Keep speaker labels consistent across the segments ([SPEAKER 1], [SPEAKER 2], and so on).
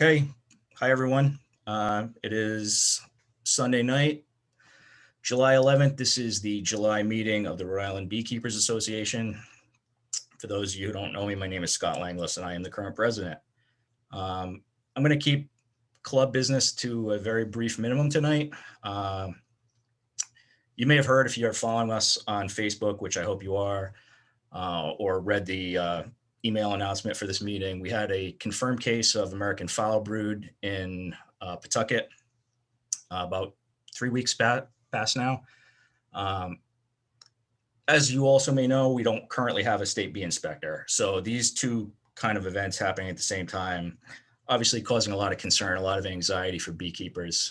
[SPEAKER 1] Okay, hi everyone. It is Sunday night, July 11th. This is the July meeting of the Rhode Island Beekeepers Association. For those of you who don't know me, my name is Scott Langlis and I am the current president. I'm going to keep club business to a very brief minimum tonight. You may have heard, if you're following us on Facebook, which I hope you are, or read the email announcement for this meeting, we had a confirmed case of American foul brood in Pawtucket about 3 weeks past now. As you also may know, we don't currently have a state bee inspector. So these two kind of events happening at the same time, obviously causing a lot of concern, a lot of anxiety for beekeepers,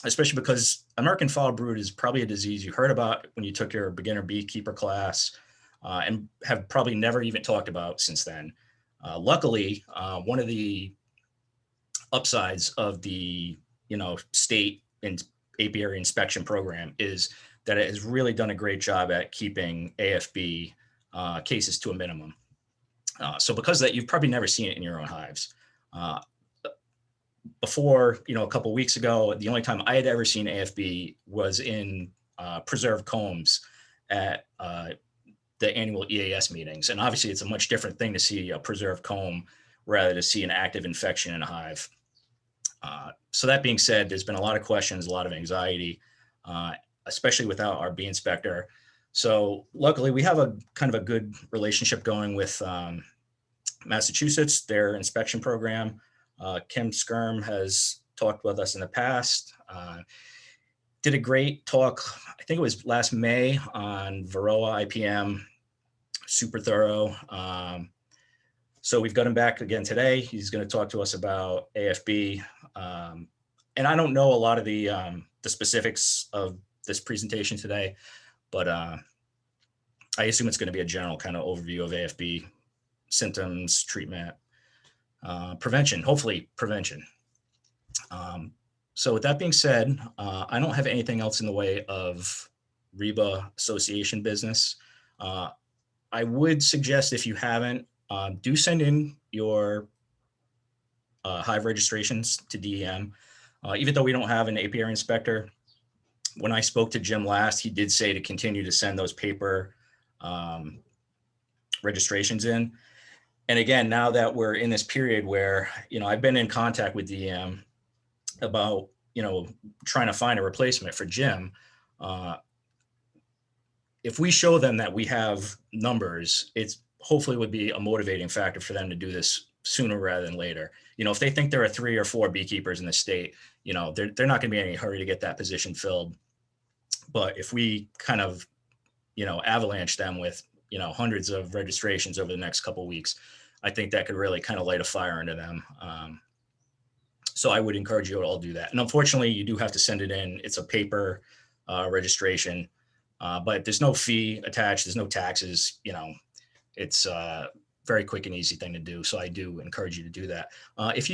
[SPEAKER 1] especially because American foul brood is probably a disease you heard about when you took your beginner beekeeper class, and have probably never even talked about since then. Luckily, one of the upsides of the state and apiary inspection program is that it has really done a great job at keeping AFB cases to a minimum. So because of that, you've probably never seen it in your own hives. Before, a couple of weeks ago, the only time I had ever seen AFB was in preserved combs at the annual EAS meetings. And obviously it's a much different thing to see a preserved comb rather to see an active infection in a hive. So that being said, there's been a lot of questions, a lot of anxiety, especially without our bee inspector. So luckily we have a kind of a good relationship going with Massachusetts, their inspection program. Kim Skyrm has talked with us in the past, did a great talk, I think it was last May, on Varroa IPM, super thorough. So we've got him back again today. He's going to talk to us about AFB. And I don't know a lot of the specifics of this presentation today, but I assume it's going to be a general kind of overview of AFB symptoms, treatment, prevention, hopefully prevention. So with that being said, I don't have anything else in the way of RIBA association business. I would suggest, if you haven't, do send in your hive registrations to DEM. Even though we don't have an apiary inspector, when I spoke to Jim last, he did say to continue to send those paper registrations in. And again, now that we're in this period where, I've been in contact with DEM about, trying to find a replacement for Jim. If we show them that we have numbers, it's hopefully would be a motivating factor for them to do this sooner rather than later. If they think there are 3 or 4 beekeepers in the state, they're not going to be in any hurry to get that position filled. But if we kind of, avalanche them with, hundreds of registrations over the next couple of weeks, I think that could really kind of light a fire under them. So I would encourage you to all do that. And unfortunately, you do have to send it in. It's a paper registration, but there's no fee attached. There's no taxes. It's a very quick and easy thing to do. So I do encourage you to do that. If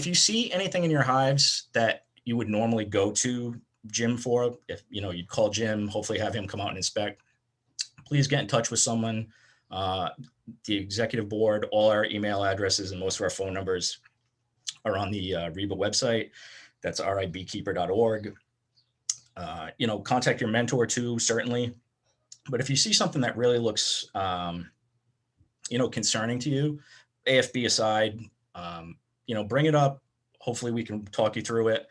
[SPEAKER 1] you see anything in your hives that you would normally go to Jim for, if you'd call Jim, hopefully have him come out and inspect, please get in touch with someone. The executive board, all our email addresses and most of our phone numbers are on the RIBA website. That's ribeekeeper.org. Contact your mentor too, certainly. But if you see something that really looks, concerning to you, AFB aside, bring it up. Hopefully we can talk you through it.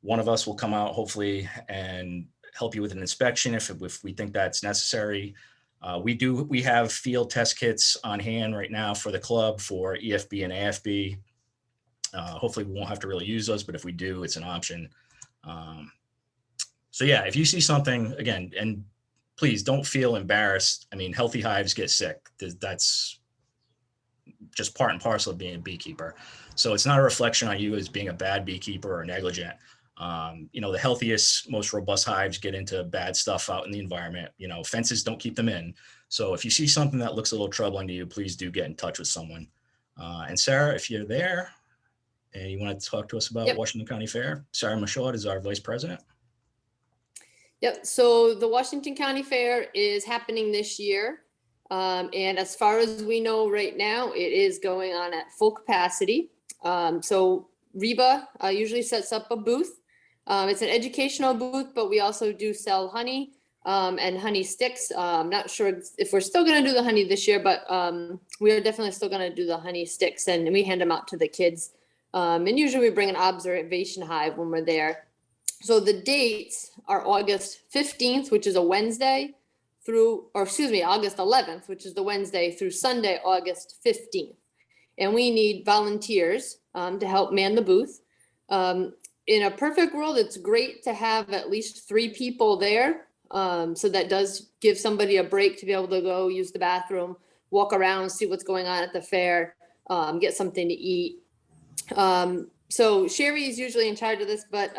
[SPEAKER 1] One of us will come out, hopefully, and help you with an inspection if we think that's necessary. We have field test kits on hand right now for the club for EFB and AFB. Hopefully we won't have to really use those, but if we do, it's an option. So yeah, if you see something, again, and please don't feel embarrassed. I mean, healthy hives get sick. That's just part and parcel of being a beekeeper. So it's not a reflection on you as being a bad beekeeper or negligent. The healthiest, most robust hives get into bad stuff out in the environment. Fences don't keep them in. So if you see something that looks a little troubling to you, please do get in touch with someone. And Sarah, if you're there and you want to talk to us about Washington County Fair, Sarah Michaud is our vice president.
[SPEAKER 2] Yep. So the Washington County Fair is happening this year. And as far as we know right now, it is going on at full capacity. So RIBA usually sets up a booth. It's an educational booth, but we also do sell honey and honey sticks. I'm not sure if we're still going to do the honey this year, but we are definitely still going to do the honey sticks, and we hand them out to the kids. And usually we bring an observation hive when we're there. So the dates are August 15th, which is a Wednesday, August 11th, which is the Wednesday, through Sunday, August 15th. And we need volunteers to help man the booth. In a perfect world, it's great to have at least 3 people there. So that does give somebody a break to be able to go use the bathroom, walk around, see what's going on at the fair, get something to eat. So Sherry is usually in charge of this, but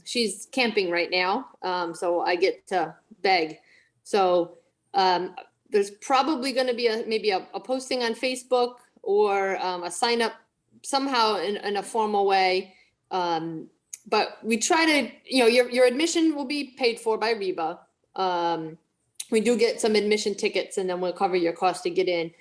[SPEAKER 2] she's camping right now. So I get to beg. So there's probably going to be maybe a posting on Facebook or a sign up somehow in a formal way. But we try to, your admission will be paid for by RIBA. We do get some admission tickets, and then we'll cover your cost to get in.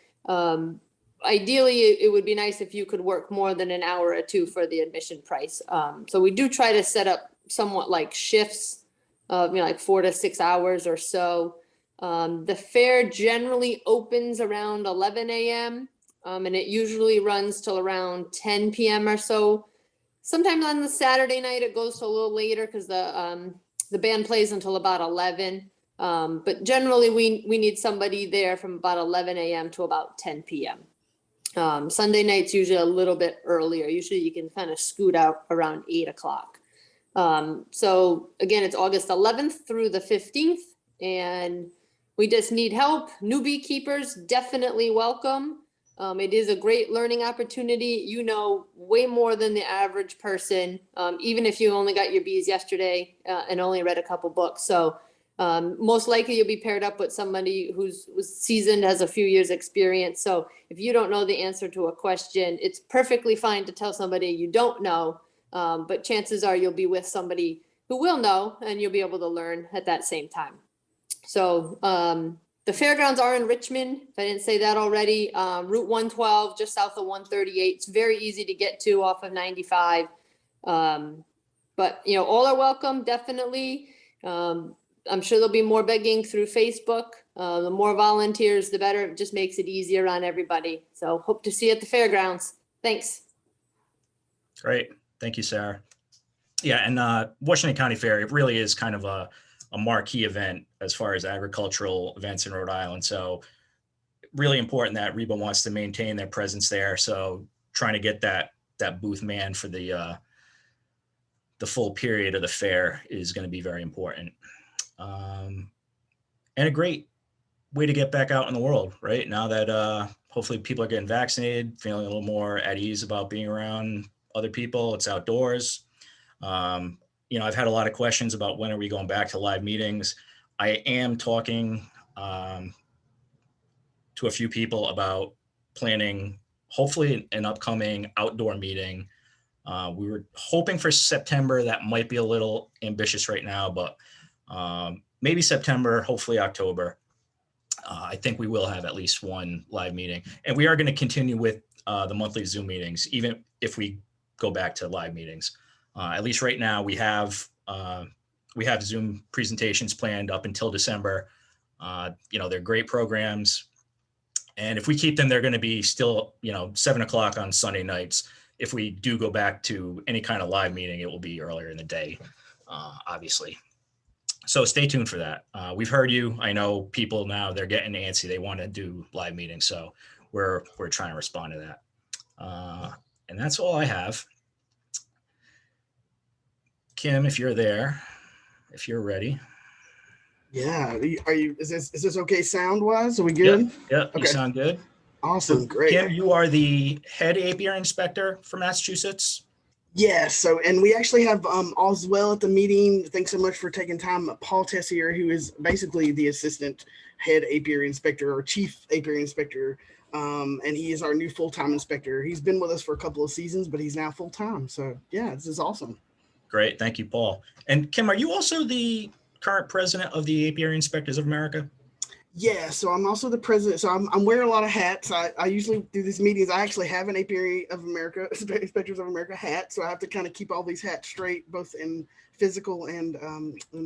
[SPEAKER 2] Ideally, it would be nice if you could work more than an hour or 2 for the admission price. So we do try to set up somewhat like shifts of, like 4 to 6 hours or so. The fair generally opens around 11 a.m. And it usually runs till around 10 p.m. or so. Sometimes on the Saturday night, it goes to a little later because the band plays until about 11. But generally, we need somebody there from about 11 a.m. to about 10 p.m. Sunday night's usually a little bit earlier. Usually you can kind of scoot out around 8 o'clock. So again, it's August 11th through the 15th, and we just need help. New beekeepers, definitely welcome. It is a great learning opportunity. You know way more than the average person, even if you only got your bees yesterday and only read a couple books. So most likely you'll be paired up with somebody who's seasoned, has a few years experience. So if you don't know the answer to a question, it's perfectly fine to tell somebody you don't know, but chances are you'll be with somebody who will know, and you'll be able to learn at that same time. So the fairgrounds are in Richmond, if I didn't say that already. Route 112, just south of 138. It's very easy to get to off of 95. But all are welcome, definitely. I'm sure there'll be more begging through Facebook. The more volunteers, the better. It just makes it easier on everybody. So hope to see you at the fairgrounds. Thanks.
[SPEAKER 1] Great. Thank you, Sarah. Yeah, and Washington County Fair, it really is kind of a marquee event as far as agricultural events in Rhode Island. So really important that RIBA wants to maintain their presence there. So trying to get that booth man for the full period of the fair is going to be very important. And a great way to get back out in the world, right? Now that hopefully people are getting vaccinated, feeling a little more at ease about being around other people. It's outdoors. I've had a lot of questions about when are we going back to live meetings. I am talking to a few people about planning, hopefully an upcoming outdoor meeting. We were hoping for September. That might be a little ambitious right now, but maybe September, hopefully October. I think we will have at least one live meeting, and we are going to continue with the monthly Zoom meetings, even if we go back to live meetings. At least right now, we have Zoom presentations planned up until December. They're great programs, and if we keep them, they're going to be still 7 o'clock on Sunday nights. If we do go back to any kind of live meeting, it will be earlier in the day, obviously. So stay tuned for that. We've heard you. I know people now, they're getting antsy. They want to do live meetings. So we're trying to respond to that. And that's all I have. Kim, if you're there, if you're ready.
[SPEAKER 3] Yeah. Are you, is this okay sound wise? Are we good?
[SPEAKER 1] Yep.
[SPEAKER 3] Okay.
[SPEAKER 1] You sound good.
[SPEAKER 3] Awesome.
[SPEAKER 1] So,
[SPEAKER 3] Great.
[SPEAKER 1] Kim, you are the head apiary inspector for Massachusetts.
[SPEAKER 3] Yes. So, and we actually have all's well at the meeting. Thanks so much for taking time. Paul Tessier, who is basically the assistant head apiary inspector or chief apiary inspector. And he is our new full-time inspector. He's been with us for a couple of seasons, but he's now full-time. So yeah, this is awesome.
[SPEAKER 1] Great. Thank you, Paul. And Kim, are you also the current president of the Apiary Inspectors of America?
[SPEAKER 3] Yeah, so I'm also the president. So I'm wearing a lot of hats. I usually do these meetings. I actually have an Apiary of America, Inspectors of America hat. So I have to kind of keep all these hats straight, both in physical and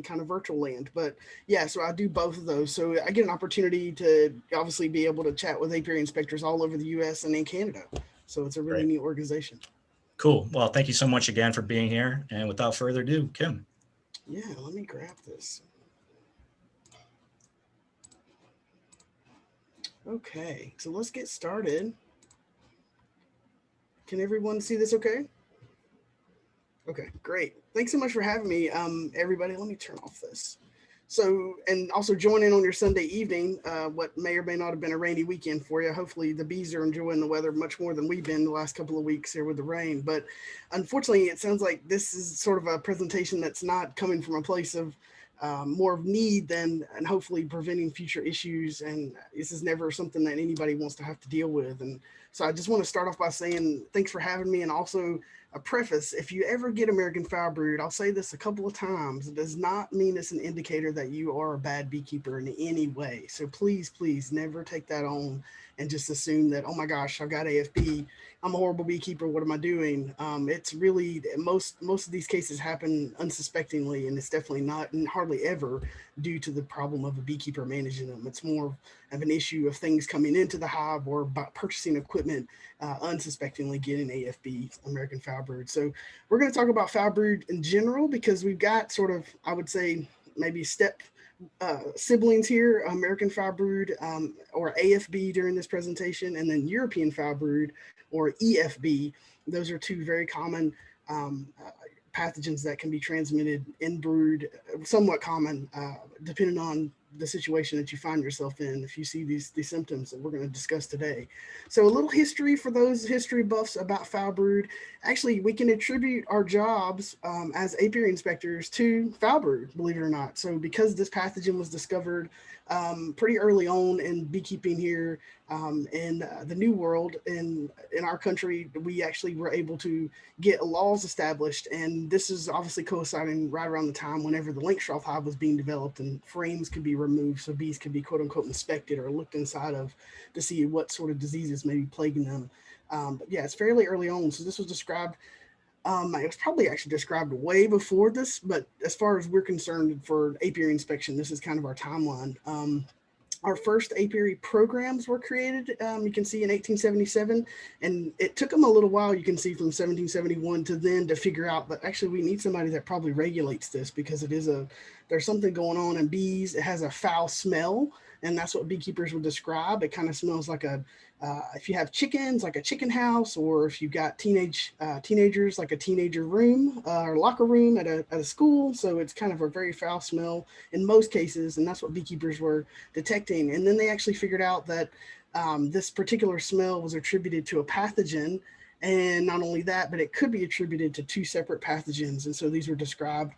[SPEAKER 3] kind of virtual land. But yeah, so I do both of those. So I get an opportunity to obviously be able to chat with apiary inspectors all over the U.S. and in Canada. So it's a really
[SPEAKER 1] Great.
[SPEAKER 3] neat organization.
[SPEAKER 1] Cool. Well, thank you so much again for being here. And without further ado, Kim.
[SPEAKER 3] Yeah, let me grab this. Okay, so let's get started. Can everyone see this okay? Okay, great. Thanks so much for having me. Everybody, let me turn off this. So, and also join in on your Sunday evening, what may or may not have been a rainy weekend for you. Hopefully the bees are enjoying the weather much more than we've been the last couple of weeks here with the rain. But unfortunately, it sounds like this is sort of a presentation that's not coming from a place of more of need than, and hopefully preventing future issues. And this is never something that anybody wants to have to deal with. And so I just want to start off by saying thanks for having me, and also a preface: if you ever get American foul brood, I'll say this a couple of times, it does not mean it's an indicator that you are a bad beekeeper in any way. So please, please never take that on and just assume that, oh my gosh, I've got AFB, I'm a horrible beekeeper, what am I doing? It's really, most of these cases happen unsuspectingly, and it's definitely not, and hardly ever, due to the problem of a beekeeper managing them. It's more of an issue of things coming into the hive or purchasing equipment unsuspectingly getting AFB, American foul brood. So we're going to talk about foul brood in general, because we've got sort of, I would say, maybe siblings here: American foul brood, or AFB during this presentation, and then European foul brood, or EFB. Those are two very common pathogens that can be transmitted in brood, somewhat common, depending on the situation that you find yourself in, if you see these symptoms that we're going to discuss today. So a little history for those history buffs about foul brood. Actually, we can attribute our jobs as apiary inspectors to foul brood, believe it or not. So because this pathogen was discovered pretty early on in beekeeping here in the New World, in our country, we actually were able to get laws established. And this is obviously coinciding right around the time whenever the Langstroth hive was being developed and frames could be removed so bees could be quote unquote inspected or looked inside of to see what sort of diseases may be plaguing them. But yeah, it's fairly early on. So this was described, it was probably actually described way before this, but as far as we're concerned for apiary inspection, this is kind of our timeline. Our first apiary programs were created, you can see, in 1877, and it took them a little while, you can see, from 1771 to then to figure out that actually we need somebody that probably regulates this, because there's something going on in bees. It has a foul smell, and that's what beekeepers would describe. It kind of smells like if you have chickens, like a chicken house, or if you've got teenagers, like a teenager room or locker room at a school. So it's kind of a very foul smell in most cases, and that's what beekeepers were detecting. And then they actually figured out that this particular smell was attributed to a pathogen. And not only that, but it could be attributed to two separate pathogens. And so these were described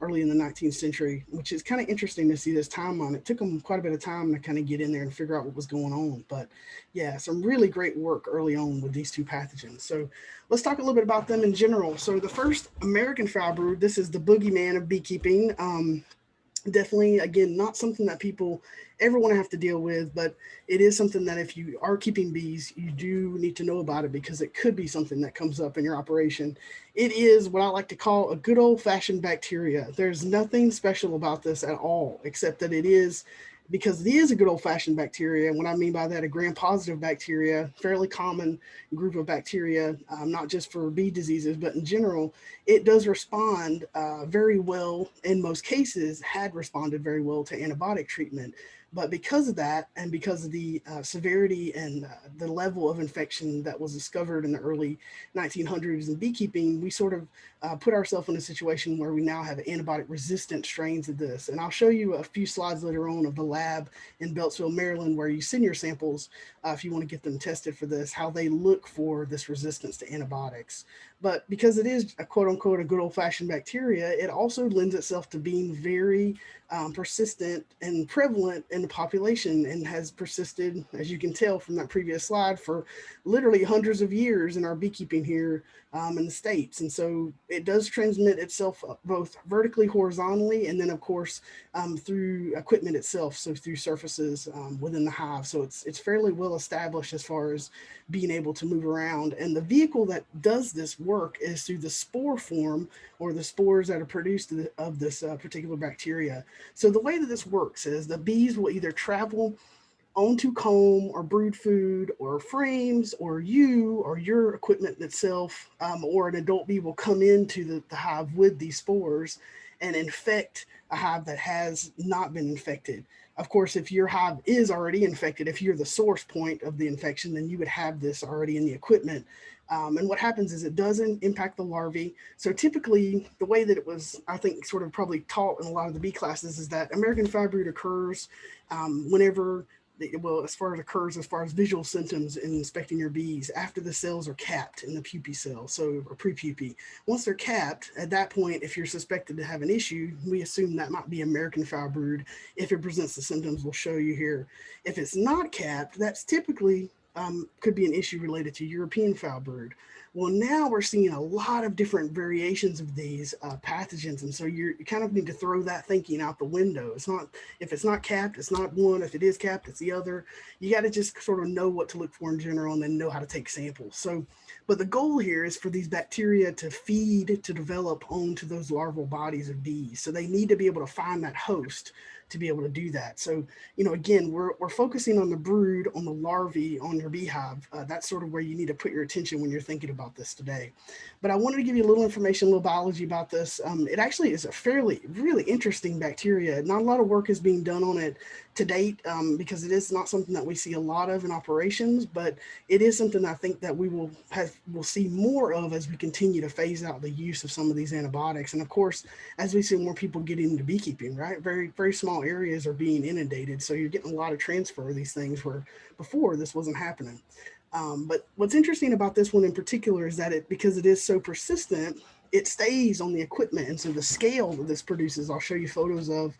[SPEAKER 3] early in the 19th century, which is kind of interesting to see this timeline. It took them quite a bit of time to kind of get in there and figure out what was going on. But yeah, some really great work early on with these two pathogens. So let's talk a little bit about them in general. So the first American foul brood, this is the Boogie Man of Beekeeping. Definitely, again, not something that people ever want to have to deal with, but it is something that if you are keeping bees, you do need to know about it, because it could be something that comes up in your operation. It is what I like to call a good old-fashioned bacteria. There's nothing special about this at all, except that it is, because it is a good old-fashioned bacteria. And what I mean by that, a gram-positive bacteria, fairly common group of bacteria, not just for bee diseases, but in general, it does respond very well. In most cases, had responded very well to antibiotic treatment. But because of that, and because of the severity and the level of infection that was discovered in the early 1900s in beekeeping, we sort of put ourselves in a situation where we now have antibiotic resistant strains of this. And I'll show you a few slides later on of the lab in Beltsville, Maryland, where you send your samples if you want to get them tested for this, how they look for this resistance to antibiotics. But because it is a quote unquote a good old fashioned bacteria, it also lends itself to being very persistent and prevalent in in the population and has persisted, as you can tell from that previous slide, for literally hundreds of years in our beekeeping here in the States. And so it does transmit itself both vertically, horizontally, and then of course through equipment itself, so through surfaces within the hive. So it's fairly well established as far as being able to move around. And the vehicle that does this work is through the spore form, or the spores that are produced of this particular bacteria. So the way that this works is the bees will either travel onto comb or brood food or frames, or you or your equipment itself, or an adult bee will come into the hive with these spores and infect a hive that has not been infected. Of course, if your hive is already infected, if you're the source point of the infection, then you would have this already in the equipment. And what happens is it doesn't impact the larvae. So typically the way that it was, I think, sort of probably taught in a lot of the bee classes is that American foul brood occurs whenever, well, as far as visual symptoms in inspecting your bees, after the cells are capped in the pupae cell, so or pre-pupae. Once they're capped, at that point, if you're suspected to have an issue, we assume that might be American foul brood. If it presents the symptoms, we'll show you here. If it's not capped, that's typically could be an issue related to European foul brood. Well, now we're seeing a lot of different variations of these pathogens. And so you kind of need to throw that thinking out the window. It's not, if it's not capped, it's not one. If it is capped, it's the other. You got to just sort of know what to look for in general and then know how to take samples. So, but the goal here is for these bacteria to feed, to develop onto those larval bodies of bees. So they need to be able to find that host to be able to do that. So, you know, again, we're focusing on the brood, on the larvae, on your beehive. That's sort of where you need to put your attention when you're thinking about this today. But I wanted to give you a little information, a little biology about this. It actually is a fairly, really interesting bacteria. Not a lot of work is being done on it to date because it is not something that we see a lot of in operations, but it is something I think that we'll see more of as we continue to phase out the use of some of these antibiotics. And of course, as we see more people getting into beekeeping, right? Very, very small areas are being inundated. So you're getting a lot of transfer of these things where before this wasn't happening. But what's interesting about this one in particular is that because it is so persistent, it stays on the equipment. And so the scale that this produces, I'll show you photos of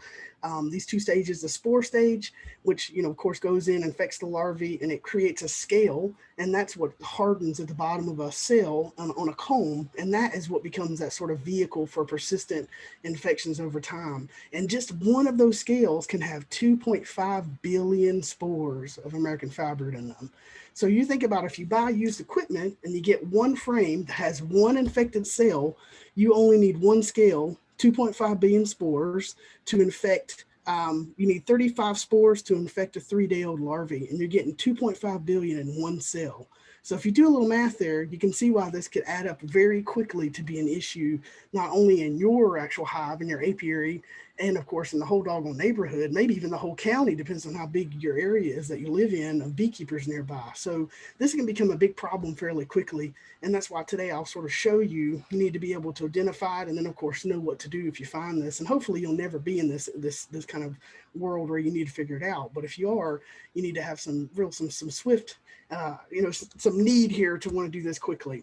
[SPEAKER 3] these two stages, the spore stage, which, you know, of course, goes in, infects the larvae, and it creates a scale. And that's what hardens at the bottom of a cell on a comb. And that is what becomes that sort of vehicle for persistent infections over time. And just one of those scales can have 2.5 billion spores of American foul brood in them. So you think about if you buy used equipment and you get one frame that has one infected cell, you only need one scale, 2.5 billion spores to infect. You need 35 spores to infect a 3-day-old larvae, and you're getting 2.5 billion in one cell. So if you do a little math there, you can see why this could add up very quickly to be an issue, not only in your actual hive, in your apiary, and of course in the whole doggone neighborhood, maybe even the whole county, depends on how big your area is that you live in, of beekeepers nearby. So this can become a big problem fairly quickly. And that's why today I'll sort of show you need to be able to identify it, and then of course know what to do if you find this. And hopefully you'll never be in this kind of world where you need to figure it out. But if you are, you need to have some swift, some need here to want to do this quickly.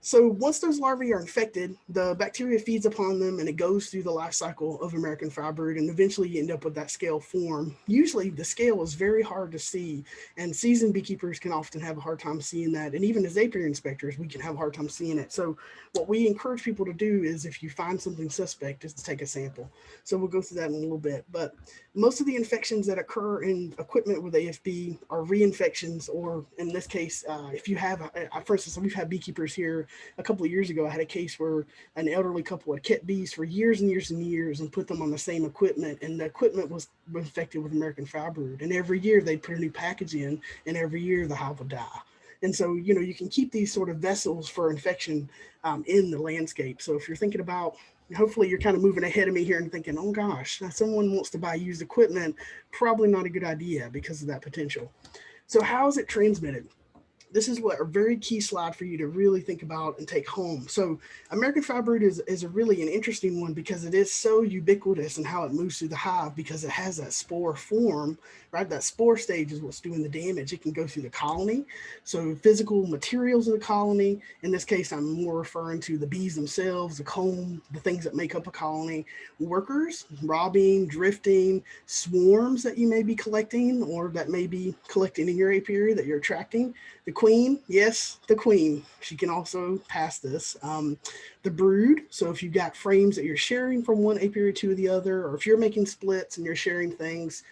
[SPEAKER 3] So once those larvae are infected, the bacteria feeds upon them and it goes through the life cycle of American foul brood, and eventually you end up with that scale form. Usually the scale is very hard to see, and seasoned beekeepers can often have a hard time seeing that. And even as apiary inspectors, we can have a hard time seeing it. So what we encourage people to do is, if you find something suspect, is to take a sample. So we'll go through that in a little bit. But most of the infections that occur in equipment with AFB are reinfections, or in this case, if you have, for instance, we've had beekeepers here. A couple of years ago, I had a case where an elderly couple had kept bees for years and years and years and put them on the same equipment, and the equipment was infected with American foul brood. And every year they'd put a new package in, and every year the hive would die. And so, you know, you can keep these sort of vessels for infection in the landscape. So if you're thinking about, hopefully you're kind of moving ahead of me here and thinking, oh gosh, now someone wants to buy used equipment, probably not a good idea because of that potential. So how is it transmitted? this is what a very key slide for you to really think about and take home. So American Foul Brood is a really an interesting one because it is so ubiquitous in how it moves through the hive, because it has that spore form, right? That spore stage is what's doing the damage. It can go through the colony. So physical materials of the colony, in this case, I'm more referring to the bees themselves, the comb, the things that make up a colony, workers, robbing, drifting, swarms that you may be collecting or that may be collecting in your apiary that you're attracting. The queen, yes, the queen. She can also pass this. The brood, so if you've got frames that you're sharing from one apiary to the other, or if you're making splits and you're sharing things,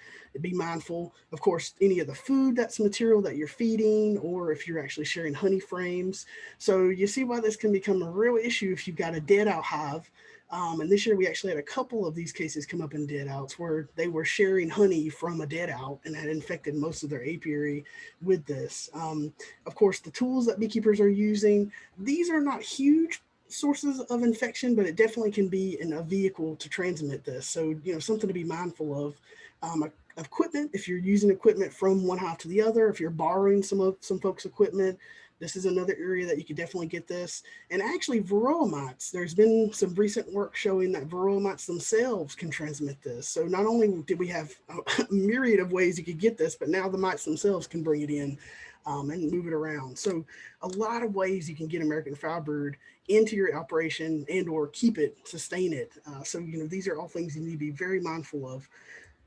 [SPEAKER 3] be mindful. Of course, any of the food that's material that you're feeding, or if you're actually sharing honey frames. So you see why this can become a real issue if you've got a dead out hive. And this year we actually had a couple of these cases come up in dead outs where they were sharing honey from a dead out and had infected most of their apiary with this. Of course, the tools that beekeepers are using, these are not huge sources of infection, but it definitely can be in a vehicle to transmit this. So, something to be mindful of. Equipment, if you're using equipment from one hive to the other, if you're borrowing some folks' equipment, this is another area that you could definitely get this. And actually, Varroa mites, there's been some recent work showing that Varroa mites themselves can transmit this. So not only did we have a myriad of ways you could get this, but now the mites themselves can bring it in and move it around. So a lot of ways you can get American Foul Brood into your operation and or keep it, sustain it. So these are all things you need to be very mindful of.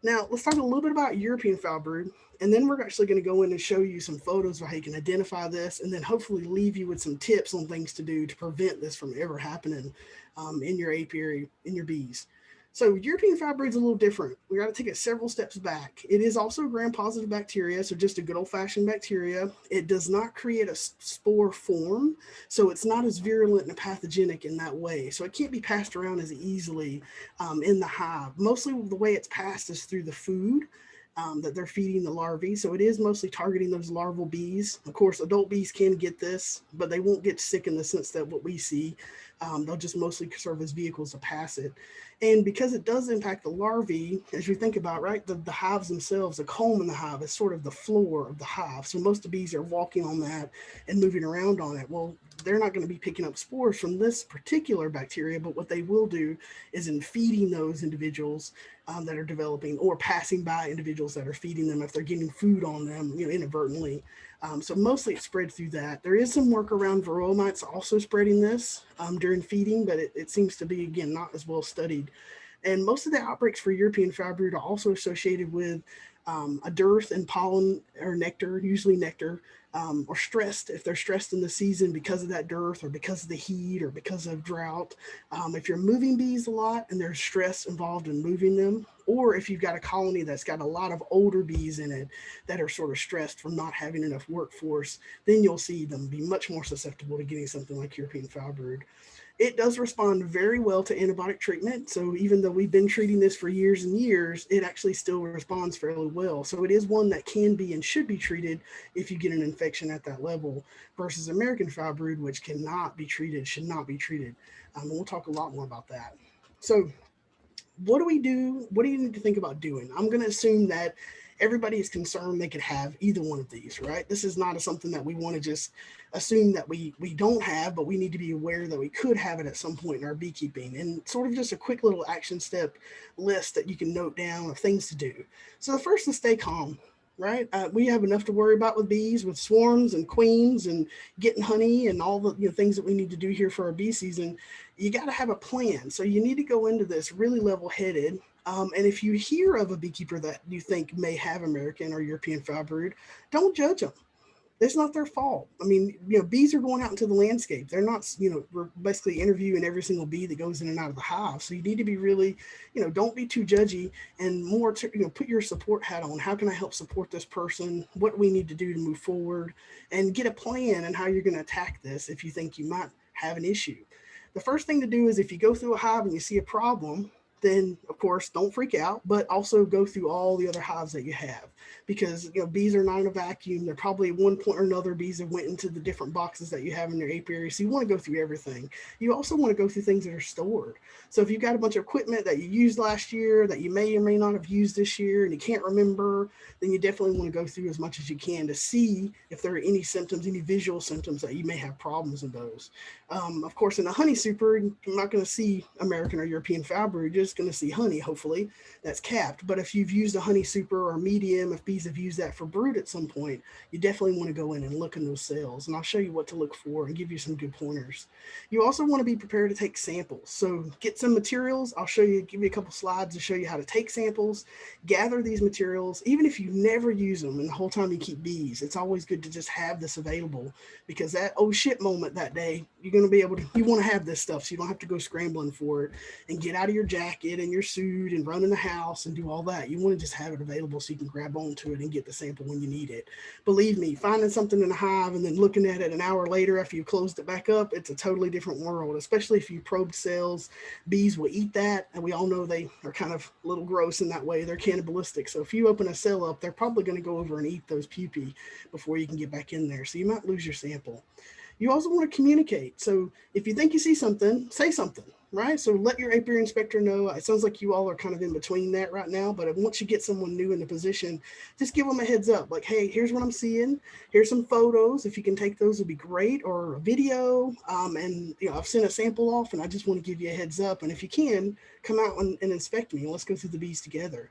[SPEAKER 3] Now, let's talk a little bit about European Foul Brood, and then we're actually going to go in and show you some photos of how you can identify this, and then hopefully leave you with some tips on things to do to prevent this from ever happening in your apiary, in your bees. So European Foul Brood is a little different. We got to take it several steps back. It is also gram-positive bacteria, so just a good old-fashioned bacteria. It does not create a spore form, so it's not as virulent and pathogenic in that way. So it can't be passed around as easily in the hive. Mostly the way it's passed is through the food that they're feeding the larvae. So it is mostly targeting those larval bees. Of course, adult bees can get this, but they won't get sick in the sense that what we see. They'll just mostly serve as vehicles to pass it. And because it does impact the larvae, as you think about, right, the hives themselves, the comb in the hive is sort of the floor of the hive. So most of the bees are walking on that and moving around on it. Well, they're not going to be picking up spores from this particular bacteria, but what they will do is in feeding those individuals that are developing, or passing by individuals that are feeding them if they're getting food on them, inadvertently. So mostly it's spread through that. There is some work around Varroa mites also spreading this during feeding, but it seems to be, again, not as well studied. And most of the outbreaks for European Foul Brood are also associated with a dearth in pollen or nectar, usually nectar, or stressed, if they're stressed in the season because of that dearth or because of the heat or because of drought. If you're moving bees a lot and there's stress involved in moving them, or if you've got a colony that's got a lot of older bees in it that are sort of stressed from not having enough workforce, then you'll see them be much more susceptible to getting something like European Foul Brood. It does respond very well to antibiotic treatment. So even though we've been treating this for years and years, it actually still responds fairly well. So it is one that can be and should be treated if you get an infection at that level, versus American Foul Brood, which cannot be treated, should not be treated. And we'll talk a lot more about that. So what do we do? What do you need to think about doing? I'm going to assume that everybody is concerned they could have either one of these, right? This is not something that we want to just assume that we don't have, but we need to be aware that we could have it at some point in our beekeeping, and sort of just a quick little action step list that you can note down of things to do. So the first is stay calm, right? We have enough to worry about with bees, with swarms and queens and getting honey and all the things that we need to do here for our bee season. You got to have a plan. So you need to go into this really level-headed. And if you hear of a beekeeper that you think may have American or European Foul Brood, don't judge them. It's not their fault. I mean, bees are going out into the landscape. They're not, we're basically interviewing every single bee that goes in and out of the hive. So you need to be really, don't be too judgy, and more to, put your support hat on. How can I help support this person? What do we need to do to move forward? And get a plan and how you're going to attack this if you think you might have an issue. The first thing to do is, if you go through a hive and you see a problem, then of course don't freak out, but also go through all the other hives that you have, because bees are not in a vacuum. They're probably at one point or another, bees have went into the different boxes that you have in your apiary. So you want to go through everything. You also want to go through things that are stored. So if you've got a bunch of equipment that you used last year that you may or may not have used this year and you can't remember, then you definitely want to go through as much as you can to see if there are any symptoms, any visual symptoms that you may have problems in those. Of course, in a honey super, you're not going to see American or European foul brood. You're just going to see honey, hopefully, that's capped. But if you've used a honey super or medium, if bees have used that for brood at some point, you definitely want to go in and look in those cells. And I'll show you what to look for and give you some good pointers. You also want to be prepared to take samples. So get some materials. I'll show you, give you a couple slides to show you how to take samples, gather these materials. Even if you never use them and the whole time you keep bees, it's always good to just have this available, because that oh shit moment that day, you're going to be able to, you want to have this stuff so you don't have to go scrambling for it and get out of your jacket and your suit and run in the house and do all that. You want to just have it available so you can grab onto it and get the sample when you need it. Believe me, finding something in a hive and then looking at it an hour later after you closed it back up, it's a totally different world, especially if you probed cells. Bees will eat that, and we all know they are kind of a little gross in that way. They're cannibalistic. So if you open a cell up, they're probably going to go over and eat those pupae before you can get back in there. So you might lose your sample. You also want to communicate. So if you think you see something, say something, right? So let your apiary inspector know. It sounds like you all are kind of in between that right now, but once you get someone new in the position, just give them a heads up. Like, hey, here's what I'm seeing. Here's some photos. If you can take those, would be great, or a video. And I've sent a sample off, and I just want to give you a heads up. And if you can, come out and inspect me, and let's go through the bees together.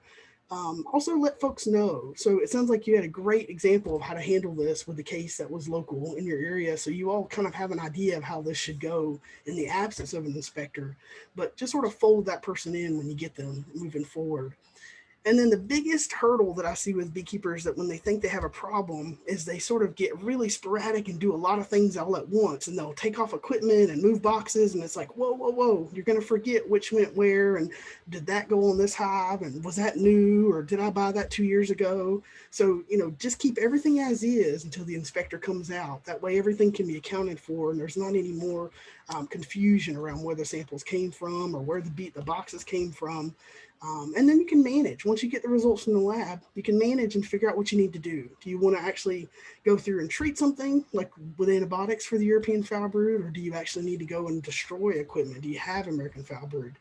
[SPEAKER 3] Also let folks know. So it sounds like you had a great example of how to handle this with the case that was local in your area. So you all kind of have an idea of how this should go in the absence of an inspector, but just sort of fold that person in when you get them moving forward. And then the biggest hurdle that I see with beekeepers, that when they think they have a problem, is they sort of get really sporadic and do a lot of things all at once. And they'll take off equipment and move boxes. And it's like, whoa, whoa, whoa, you're going to forget which went where. And did that go on this hive? And was that new? Or did I buy that 2 years ago? So, just keep everything as is until the inspector comes out. That way everything can be accounted for, and there's not any more confusion around where the samples came from or where the boxes came from. And then you can manage. Once you get the results from the lab, you can manage and figure out what you need to do. Do you want to actually go through and treat something like with antibiotics for the European foul brood, or do you actually need to go and destroy equipment? Do you have American foul brood?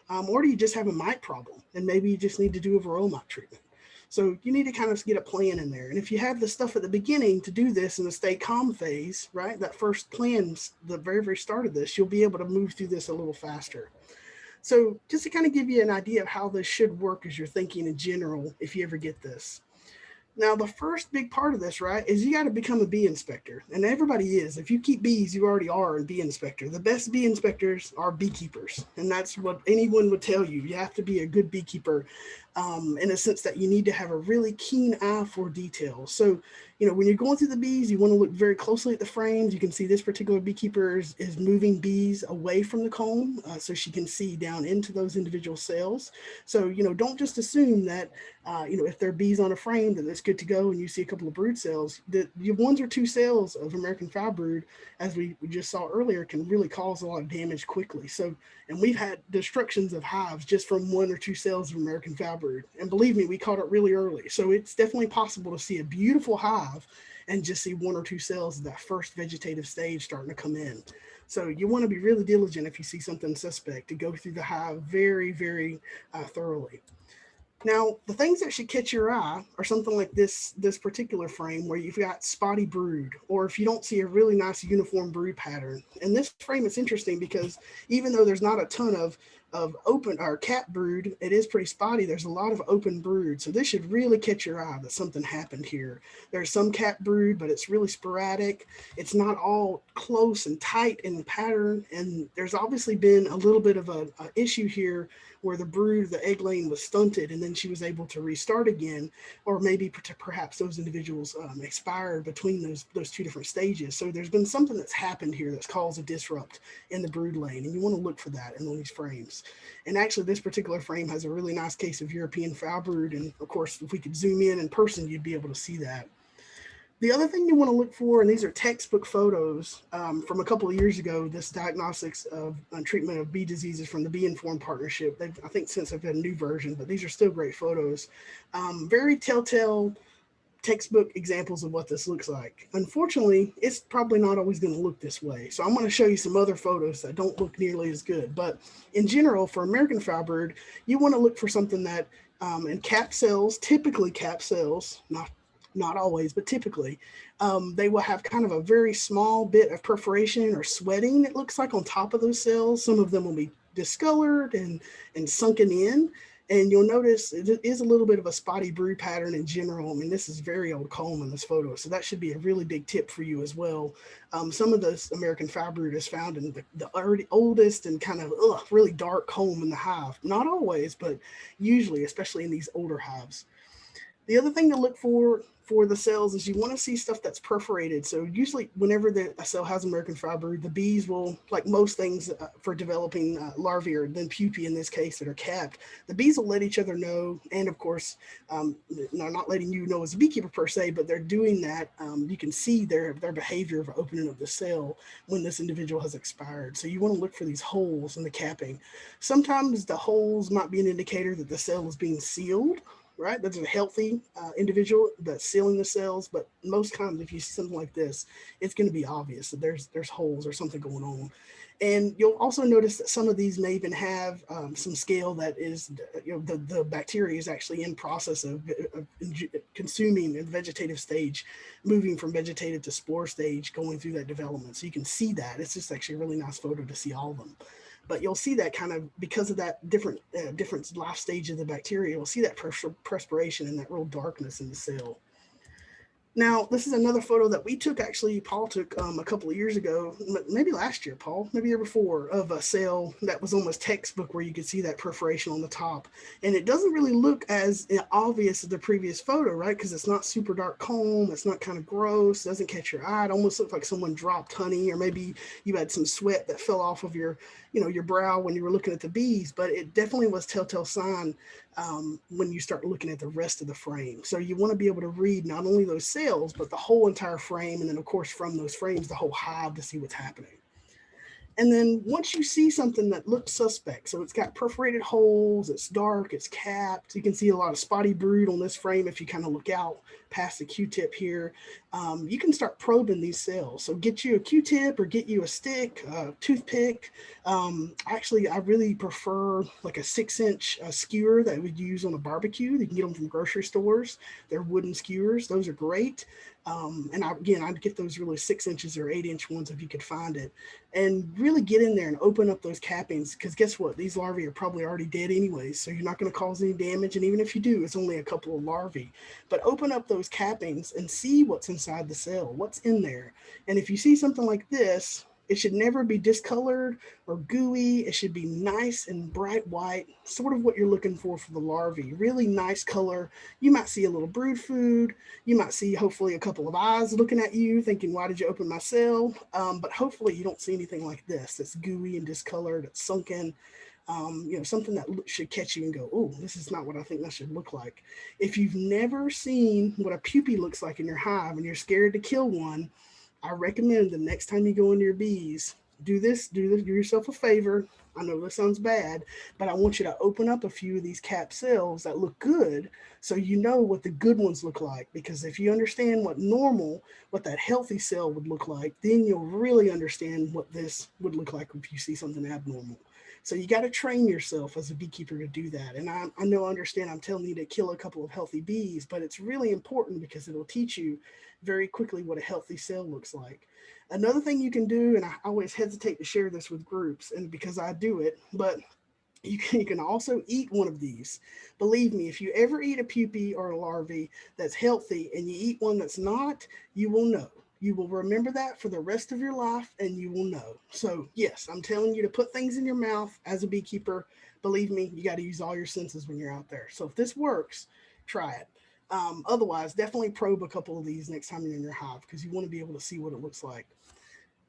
[SPEAKER 3] Or do you just have a mite problem and maybe you just need to do a Varroa mite treatment? So you need to kind of get a plan in there. And if you have the stuff at the beginning to do this in the stay calm phase, right, that first plan, the very, very start of this, you'll be able to move through this a little faster. So just to kind of give you an idea of how this should work as you're thinking in general, if you ever get this. Now, the first big part of this, right, is you got to become a bee inspector. And everybody is. If you keep bees, you already are a bee inspector. The best bee inspectors are beekeepers. And that's what anyone would tell you. You have to be a good beekeeper in a sense that you need to have a really keen eye for details. So, when you're going through the bees, you want to look very closely at the frames. You can see this particular beekeeper is moving bees away from the comb so she can see down into those individual cells. So, don't just assume that, if there are bees on a frame, that it's good to go and you see a couple of brood cells. The 1 or 2 cells of American foul brood, as we just saw earlier, can really cause a lot of damage quickly. So, and we've had destructions of hives just from 1 or 2 cells of American foul brood. And believe me, we caught it really early. So it's definitely possible to see a beautiful hive and just see 1 or 2 cells of that first vegetative stage starting to come in. So you want to be really diligent if you see something suspect to go through the hive very, very thoroughly. Now, the things that should catch your eye are something like this particular frame where you've got spotty brood, or if you don't see a really nice uniform brood pattern. And this frame is interesting because even though there's not a ton of open or cap brood, it is pretty spotty. There's a lot of open brood. So this should really catch your eye that something happened here. There's some cap brood, but it's really sporadic. It's not all close and tight in the pattern. And there's obviously been a little bit of a issue here where the brood, the egg laying was stunted, and then she was able to restart again, or maybe perhaps those individuals expired between those 2 different stages. So there's been something that's happened here that's caused a disrupt in the brood laying, and you want to look for that in these frames. And actually, this particular frame has a really nice case of European foul brood, and of course, if we could zoom in person, you'd be able to see that. The other thing you want to look for, and these are textbook photos from a couple of years ago, this diagnostics of treatment of bee diseases from the Bee Informed Partnership. I think since I've had a new version, but these are still great photos. Very telltale textbook examples of what this looks like. Unfortunately, it's probably not always going to look this way. So I'm going to show you some other photos that don't look nearly as good. But in general, for American foul brood, you want to look for something that in cap cells, typically cap cells, not always, but typically, they will have kind of a very small bit of perforation or sweating, it looks like, on top of those cells. Some of them will be discolored and sunken in. And you'll notice it is a little bit of a spotty brood pattern in general. I mean, this is very old comb in this photo, so that should be a really big tip for you as well. Some of this American foul brood is found in the oldest and kind of really dark comb in the hive. Not always, but usually, especially in these older hives. The other thing to look for the cells is you want to see stuff that's perforated. So usually whenever a cell has American foul brood, the bees will, like most things for developing larvae or then pupae in this case that are capped, the bees will let each other know. And of course, not letting you know as a beekeeper per se, but they're doing that. You can see their behavior of opening of the cell when this individual has expired. So you want to look for these holes in the capping. Sometimes the holes might be an indicator that the cell is being sealed. Right, that's a healthy individual that's sealing the cells. But most times, if you see something like this, it's going to be obvious that there's holes or something going on. And you'll also notice that some of these may even have some scale that is, the bacteria is actually in process of consuming in vegetative stage, moving from vegetative to spore stage, going through that development. So you can see that. It's just actually a really nice photo to see all of them. But you'll see that kind of, because of that different life stage of the bacteria, you'll see that perspiration and that real darkness in the cell. Now, this is another photo that we took, actually, Paul took a couple of years ago, maybe last year, Paul, maybe year before, of a cell that was almost textbook where you could see that perforation on the top. And it doesn't really look as obvious as the previous photo, right? Because it's not super dark comb, it's not kind of gross, doesn't catch your eye. It almost looks like someone dropped honey, or maybe you had some sweat that fell off of your brow when you were looking at the bees. But it definitely was telltale sign when you start looking at the rest of the frame. So you want to be able to read not only those cells, but the whole entire frame. And then of course, from those frames, the whole hive to see what's happening. And then once you see something that looks suspect, so it's got perforated holes, it's dark, it's capped, you can see a lot of spotty brood on this frame if you kind of look out past the Q-tip here, you can start probing these cells. So get you a Q-tip or get you a stick, a toothpick. Actually, I really prefer like a 6-inch skewer that we use on a barbecue. You can get them from grocery stores. They're wooden skewers. Those are great. And I'd get those really 6 inches or 8-inch ones if you could find it, and really get in there and open up those cappings, because guess what? These larvae are probably already dead anyways, so you're not going to cause any damage. And even if you do, it's only a couple of larvae. But open up those cappings and see what's inside the cell, what's in there. And if you see something like this, it should never be discolored or gooey. It should be nice and bright white, sort of what you're looking for the larvae. Really nice color. You might see a little brood food. You might see hopefully a couple of eyes looking at you thinking, why did you open my cell? But hopefully you don't see anything like this that's gooey and discolored, it's sunken. Something that should catch you and go, oh, this is not what I think that should look like. If you've never seen what a pupae looks like in your hive and you're scared to kill one, I recommend the next time you go into your bees, do yourself a favor. I know this sounds bad, but I want you to open up a few of these cap cells that look good, so you know what the good ones look like. Because if you understand what that healthy cell would look like, then you'll really understand what this would look like if you see something abnormal. So you got to train yourself as a beekeeper to do that. And I understand I'm telling you to kill a couple of healthy bees, but it's really important because it'll teach you very quickly what a healthy cell looks like. Another thing you can do, and I always hesitate to share this with groups, and because I do it, but you can also eat one of these. Believe me, if you ever eat a pupae or a larvae that's healthy and you eat one that's not, you will know. You will remember that for the rest of your life, and you will know. So yes, I'm telling you to put things in your mouth as a beekeeper. Believe me, you got to use all your senses when you're out there. So if this works, try it. Otherwise, definitely probe a couple of these next time you're in your hive, because you want to be able to see what it looks like.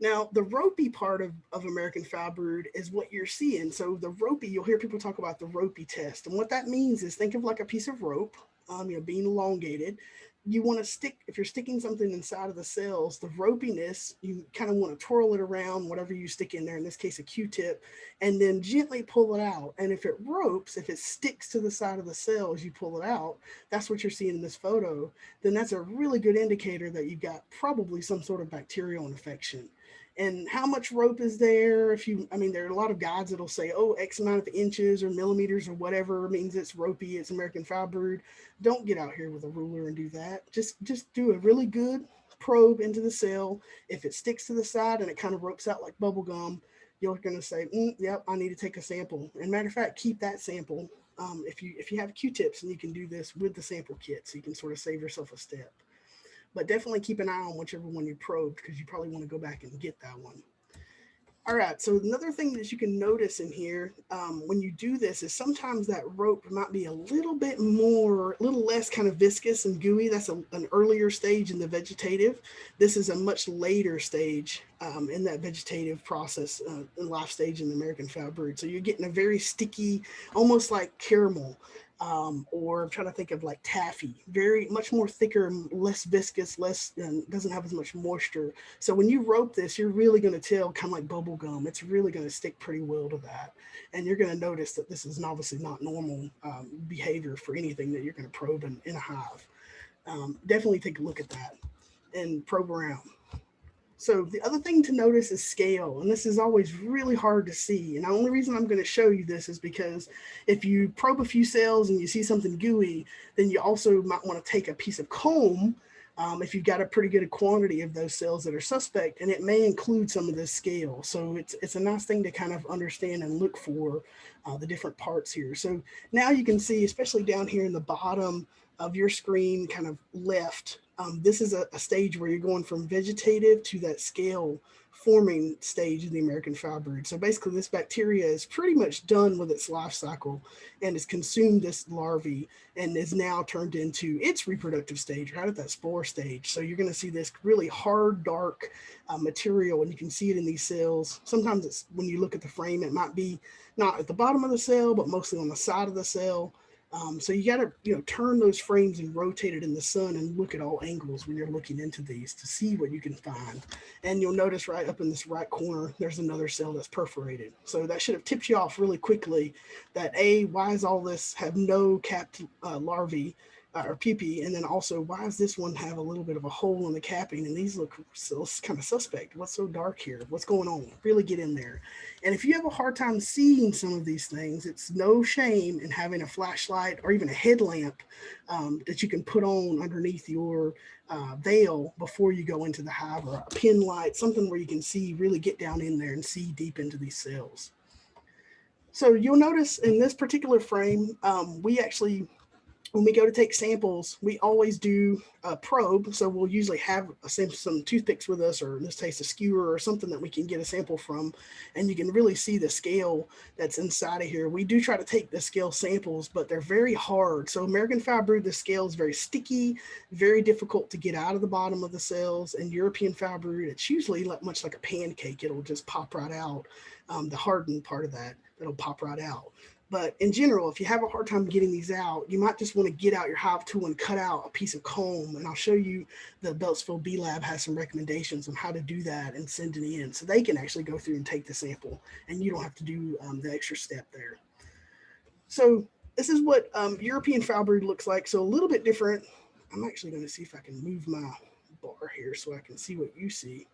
[SPEAKER 3] Now, the ropey part of American foul brood is what you're seeing. So the ropey, you'll hear people talk about the Ropey Test. And what that means is, think of like a piece of rope, being elongated. you want to stick, if you're sticking something inside of the cells, the ropiness, you kind of want to twirl it around, whatever you stick in there, in this case, a Q-tip, and then gently pull it out. And if it ropes, if it sticks to the side of the cell as you pull it out, that's what you're seeing in this photo, then that's a really good indicator that you've got probably some sort of bacterial infection. And how much rope is there? If you, I mean, there are a lot of guides that'll say, oh, X amount of inches or millimeters or whatever means it's ropey, it's American Foul Brood. Don't get out here with a ruler and do that. Just do a really good probe into the cell. If it sticks to the side and it kind of ropes out like bubble gum, you're going to say, yep, I need to take a sample. And matter of fact, keep that sample. If you have Q-tips, and you can do this with the sample kit, so you can sort of save yourself a step. But definitely keep an eye on whichever one you probed, because you probably want to go back and get that one. All right, so another thing that you can notice in here when you do this is sometimes that rope might be a little bit more, a little less kind of viscous and gooey. That's an earlier stage in the vegetative. This is a much later stage in that vegetative process, life stage in the American Foul Brood. So you're getting a very sticky, almost like caramel. Or I'm trying to think of like taffy, very much more thicker, less viscous, less, doesn't have as much moisture. So when you rope this, you're really going to tell, kind of like bubble gum, it's really going to stick pretty well to that. And you're going to notice that this is obviously not normal behavior for anything that you're going to probe in a hive. Definitely take a look at that and probe around. So the other thing to notice is scale, and this is always really hard to see. And the only reason I'm going to show you this is because if you probe a few cells and you see something gooey, then you also might want to take a piece of comb if you've got a pretty good quantity of those cells that are suspect, and it may include some of this scale. So it's a nice thing to kind of understand and look for the different parts here. So now you can see, especially down here in the bottom of your screen, kind of left, this is a stage where you're going from vegetative to that scale forming stage of the American Foul Brood. So basically this bacteria is pretty much done with its life cycle and has consumed this larvae and is now turned into its reproductive stage, right at that spore stage. So you're going to see this really hard, dark material, and you can see it in these cells. Sometimes it's, when you look at the frame, it might be not at the bottom of the cell, but mostly on the side of the cell. So you got to, turn those frames and rotate it in the sun and look at all angles when you're looking into these to see what you can find. And you'll notice right up in this right corner, there's another cell that's perforated. So that should have tipped you off really quickly that why is all this have no capped larvae or pupae? And then also, why does this one have a little bit of a hole in the capping? And these look so kind of suspect. What's so dark here? What's going on? Really get in there. And if you have a hard time seeing some of these things, it's no shame in having a flashlight or even a headlamp that you can put on underneath your veil before you go into the hive, or a pin light, something where you can see, really get down in there and see deep into these cells. So you'll notice in this particular frame, we actually, when we go to take samples, we always do a probe. So we'll usually have some toothpicks with us, or in this case, a skewer or something that we can get a sample from. And you can really see the scale that's inside of here. We do try to take the scale samples, but they're very hard. So American Foul Brood, the scale is very sticky, very difficult to get out of the bottom of the cells. And European Foul Brood, it's usually much like a pancake. It'll just pop right out. The hardened part of that, it'll pop right out. But in general, if you have a hard time getting these out, you might just want to get out your hive tool and cut out a piece of comb. And I'll show you, the Beltsville Bee Lab has some recommendations on how to do that and send it in, so they can actually go through and take the sample, and you don't have to do the extra step there. So this is what European Foul Brood looks like. So a little bit different. I'm actually going to see if I can move my bar here so I can see what you see.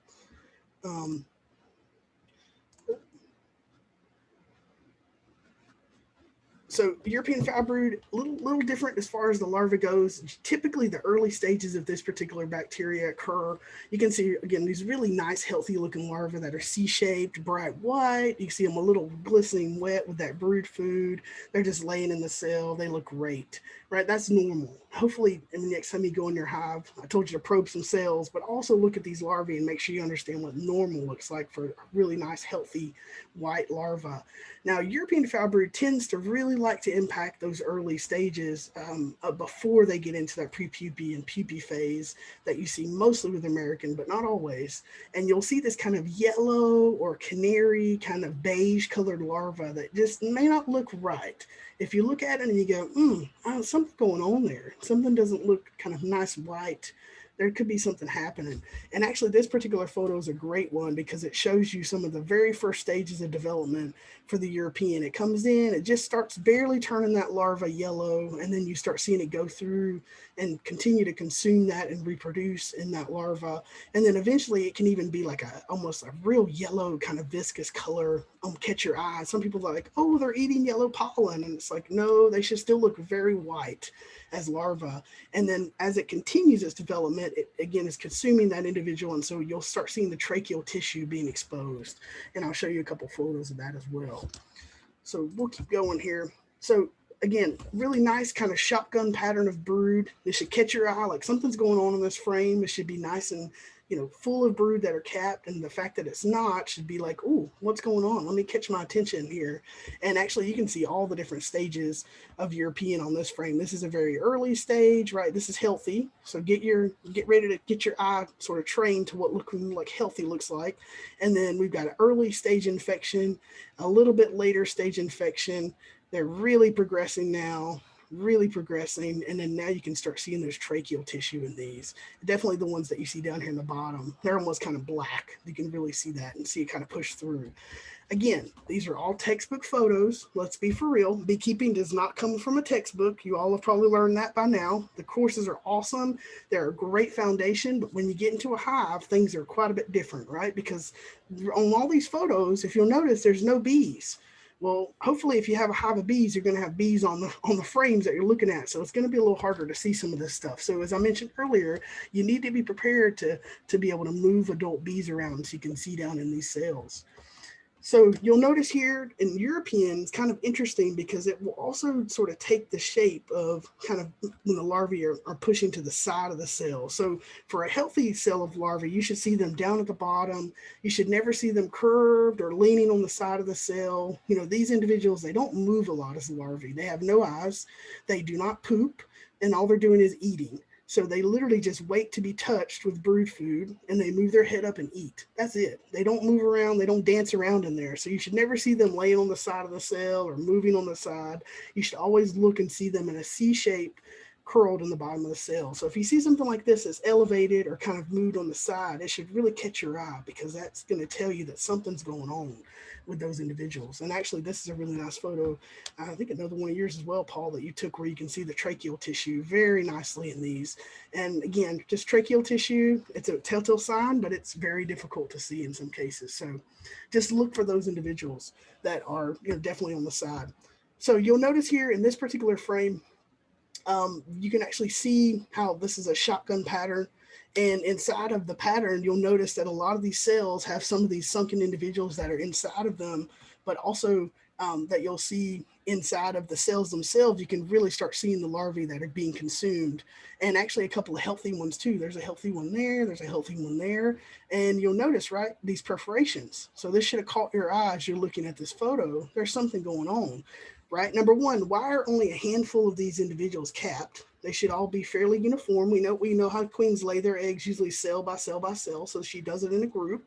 [SPEAKER 3] So European Foul Brood, a little different as far as the larva goes. Typically, the early stages of this particular bacteria occur. You can see, again, these really nice, healthy-looking larvae that are C-shaped, bright white. You can see them a little glistening wet with that brood food. They're just laying in the cell. They look great, right? That's normal. Hopefully, in the next time you go in your hive, I told you to probe some cells, but also look at these larvae and make sure you understand what normal looks like for a really nice, healthy, white larva. Now, European Foul Brood tends to really really like to impact those early stages before they get into that pre-pupae and pupae phase that you see mostly with American, but not always. And you'll see this kind of yellow or canary kind of beige colored larva that just may not look right. If you look at it and you go, something's going on there. Something doesn't look kind of nice white. There could be something happening. And actually this particular photo is a great one because it shows you some of the very first stages of development for the European. It comes in, it just starts barely turning that larva yellow, and then you start seeing it go through and continue to consume that and reproduce in that larva. And then eventually it can even be like almost a real yellow kind of viscous color, catch your eye. Some people are like, oh, they're eating yellow pollen. And it's like, no, they should still look very white as larvae. And then as it continues its development, it again is consuming that individual. And so you'll start seeing the tracheal tissue being exposed. And I'll show you a couple photos of that as well. So we'll keep going here. So again, really nice kind of shotgun pattern of brood. This should catch your eye, like something's going on in this frame. It should be nice and, full of brood that are capped. And the fact that it's not should be like, oh, what's going on? Let me catch my attention here. And actually you can see all the different stages of European on this frame. This is a very early stage, right? This is healthy. So get ready to get your eye sort of trained to what looking like healthy looks like. And then we've got an early stage infection, a little bit later stage infection. They're really progressing now, really progressing. And then now you can start seeing there's tracheal tissue in these. Definitely the ones that you see down here in the bottom. They're almost kind of black. You can really see that and see it kind of push through. Again, these are all textbook photos. Let's be for real. Beekeeping does not come from a textbook. You all have probably learned that by now. The courses are awesome. They're a great foundation, but when you get into a hive, things are quite a bit different, right? Because on all these photos, if you'll notice, there's no bees. Well, hopefully if you have a hive of bees, you're going to have bees on the frames that you're looking at. So it's going to be a little harder to see some of this stuff. So as I mentioned earlier, you need to be prepared to be able to move adult bees around so you can see down in these cells. So you'll notice here in European, it's kind of interesting because it will also sort of take the shape of kind of when the larvae are pushing to the side of the cell. So for a healthy cell of larvae, you should see them down at the bottom. You should never see them curved or leaning on the side of the cell. These individuals, they don't move a lot as larvae. They have no eyes. They do not poop. And all they're doing is eating. So they literally just wait to be touched with brood food and they move their head up and eat. That's it. They don't move around. They don't dance around in there. So you should never see them laying on the side of the cell or moving on the side. You should always look and see them in a C shape curled in the bottom of the cell. So if you see something like this that's elevated or kind of moved on the side, it should really catch your eye because that's going to tell you that something's going on with those individuals. And actually, this is a really nice photo. I think another one of yours as well, Paul, that you took where you can see the tracheal tissue very nicely in these. And again, just tracheal tissue, it's a telltale sign, but it's very difficult to see in some cases. So just look for those individuals that are definitely on the side. So you'll notice here in this particular frame, you can actually see how this is a shotgun pattern. And inside of the pattern, you'll notice that a lot of these cells have some of these sunken individuals that are inside of them, but also that you'll see inside of the cells themselves, you can really start seeing the larvae that are being consumed. And actually a couple of healthy ones too. There's a healthy one there, there's a healthy one there. And you'll notice, right, these perforations. So this should have caught your eye as you're looking at this photo. There's something going on. Right. Number one, why are only a handful of these individuals capped? They should all be fairly uniform. We know how queens lay their eggs, usually cell by cell by cell. So she does it in a group.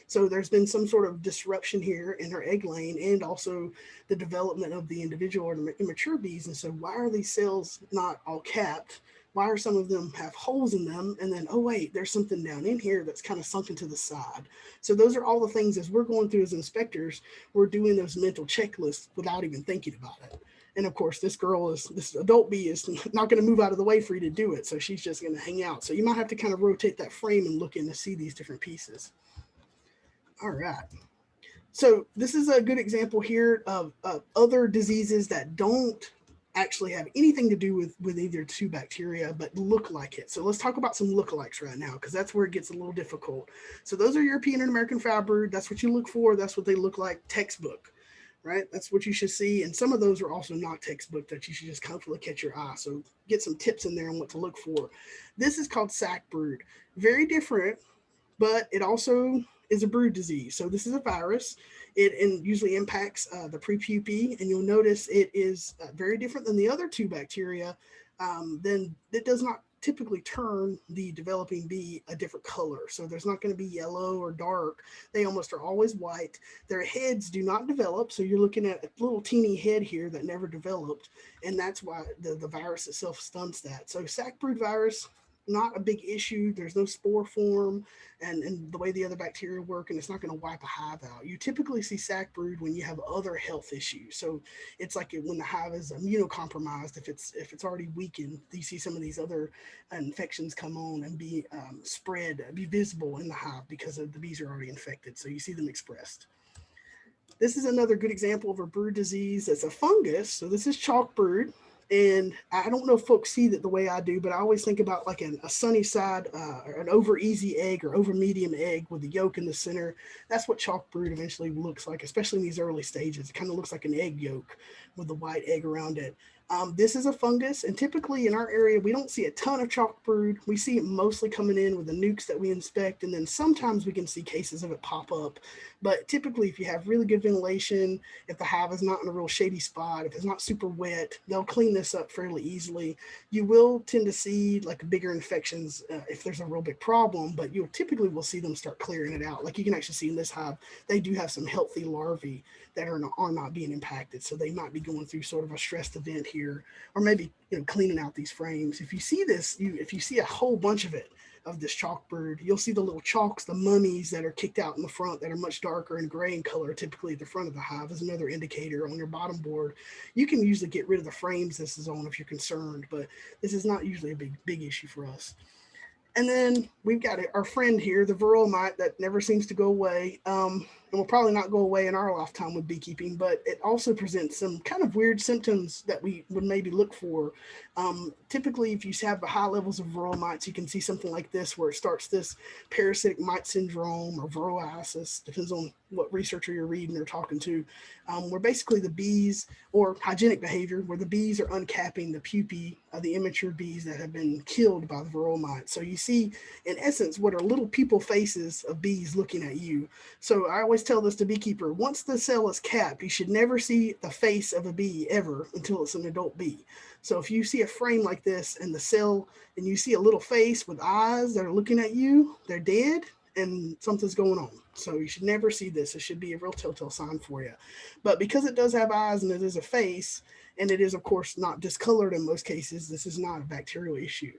[SPEAKER 3] So there's been some sort of disruption here in her egg laying and also the development of the individual or the immature bees. And so why are these cells not all capped? Why are some of them have holes in them? And then, oh, wait, there's something down in here that's kind of sunken to the side. So those are all the things as we're going through as inspectors, we're doing those mental checklists without even thinking about it. And of course, this adult bee is not going to move out of the way for you to do it. So she's just going to hang out. So you might have to kind of rotate that frame and look in to see these different pieces. All right. So this is a good example here of other diseases that don't actually have anything to do with either two bacteria, but look like it. So let's talk about some lookalikes right now, because that's where it gets a little difficult. So those are European and American foul brood. That's what you look for. That's what they look like textbook, right? That's what you should see. And some of those are also not textbook that you should just comfortably catch your eye. So get some tips in there on what to look for. This is called Sac Brood. Very different, but it also is a brood disease. So this is a virus. It usually impacts the prepupae, and you'll notice it is very different than the other two bacteria. Then it does not typically turn the developing bee a different color. So there's not going to be yellow or dark. They almost are always white. Their heads do not develop. So you're looking at a little teeny head here that never developed. And that's why the virus itself stunts that. So sac brood virus, not a big issue. There's no spore form and the way the other bacteria work, and it's not going to wipe a hive out. You typically see sac brood when you have other health issues. So it's like when the hive is immunocompromised, if it's already weakened, you see some of these other infections come on and be spread, be visible in the hive because the bees are already infected. So you see them expressed. This is another good example of a brood disease. It's a fungus. So this is chalk brood. And I don't know if folks see that the way I do, but I always think about like a sunny side, or an over easy egg or over medium egg with the yolk in the center. That's what chalk brood eventually looks like, especially in these early stages. It kind of looks like an egg yolk with the white egg around it. This is a fungus, and typically in our area, we don't see a ton of chalk brood. We see it mostly coming in with the nukes that we inspect, and then sometimes we can see cases of it pop up. But typically, if you have really good ventilation, if the hive is not in a real shady spot, if it's not super wet, they'll clean this up fairly easily. You will tend to see like bigger infections if there's a real big problem, but you typically will see them start clearing it out. Like you can actually see in this hive, they do have some healthy larvae that are not being impacted. So they might be going through sort of a stressed event here, or maybe cleaning out these frames. If you see this, if you see a whole bunch of it, of this chalk brood, you'll see the little chalks, the mummies that are kicked out in the front that are much darker and gray in color, typically at the front of the hive, is another indicator on your bottom board. You can usually get rid of the frames this is on if you're concerned, but this is not usually a big issue for us. And then we've got our friend here, the Varroa mite, that never seems to go away. And will probably not go away in our lifetime with beekeeping, but it also presents some kind of weird symptoms that we would maybe look for. Typically, if you have high levels of Varroa mites, you can see something like this, where it starts this parasitic mite syndrome or varroiasis, depends on what researcher you're reading or talking to, where basically the bees, or hygienic behavior, where the bees are uncapping the pupae of the immature bees that have been killed by the Varroa mite. So you see, in essence, what are little people faces of bees looking at you. So I always tell this to beekeeper: once the cell is capped, you should never see the face of a bee ever until it's an adult bee. So if you see a frame like this and the cell, and you see a little face with eyes that are looking at you, they're dead and something's going on. So you should never see this. It should be a real telltale sign for you. But because it does have eyes and it is a face, and it is of course not discolored in most cases, this is not a bacterial issue.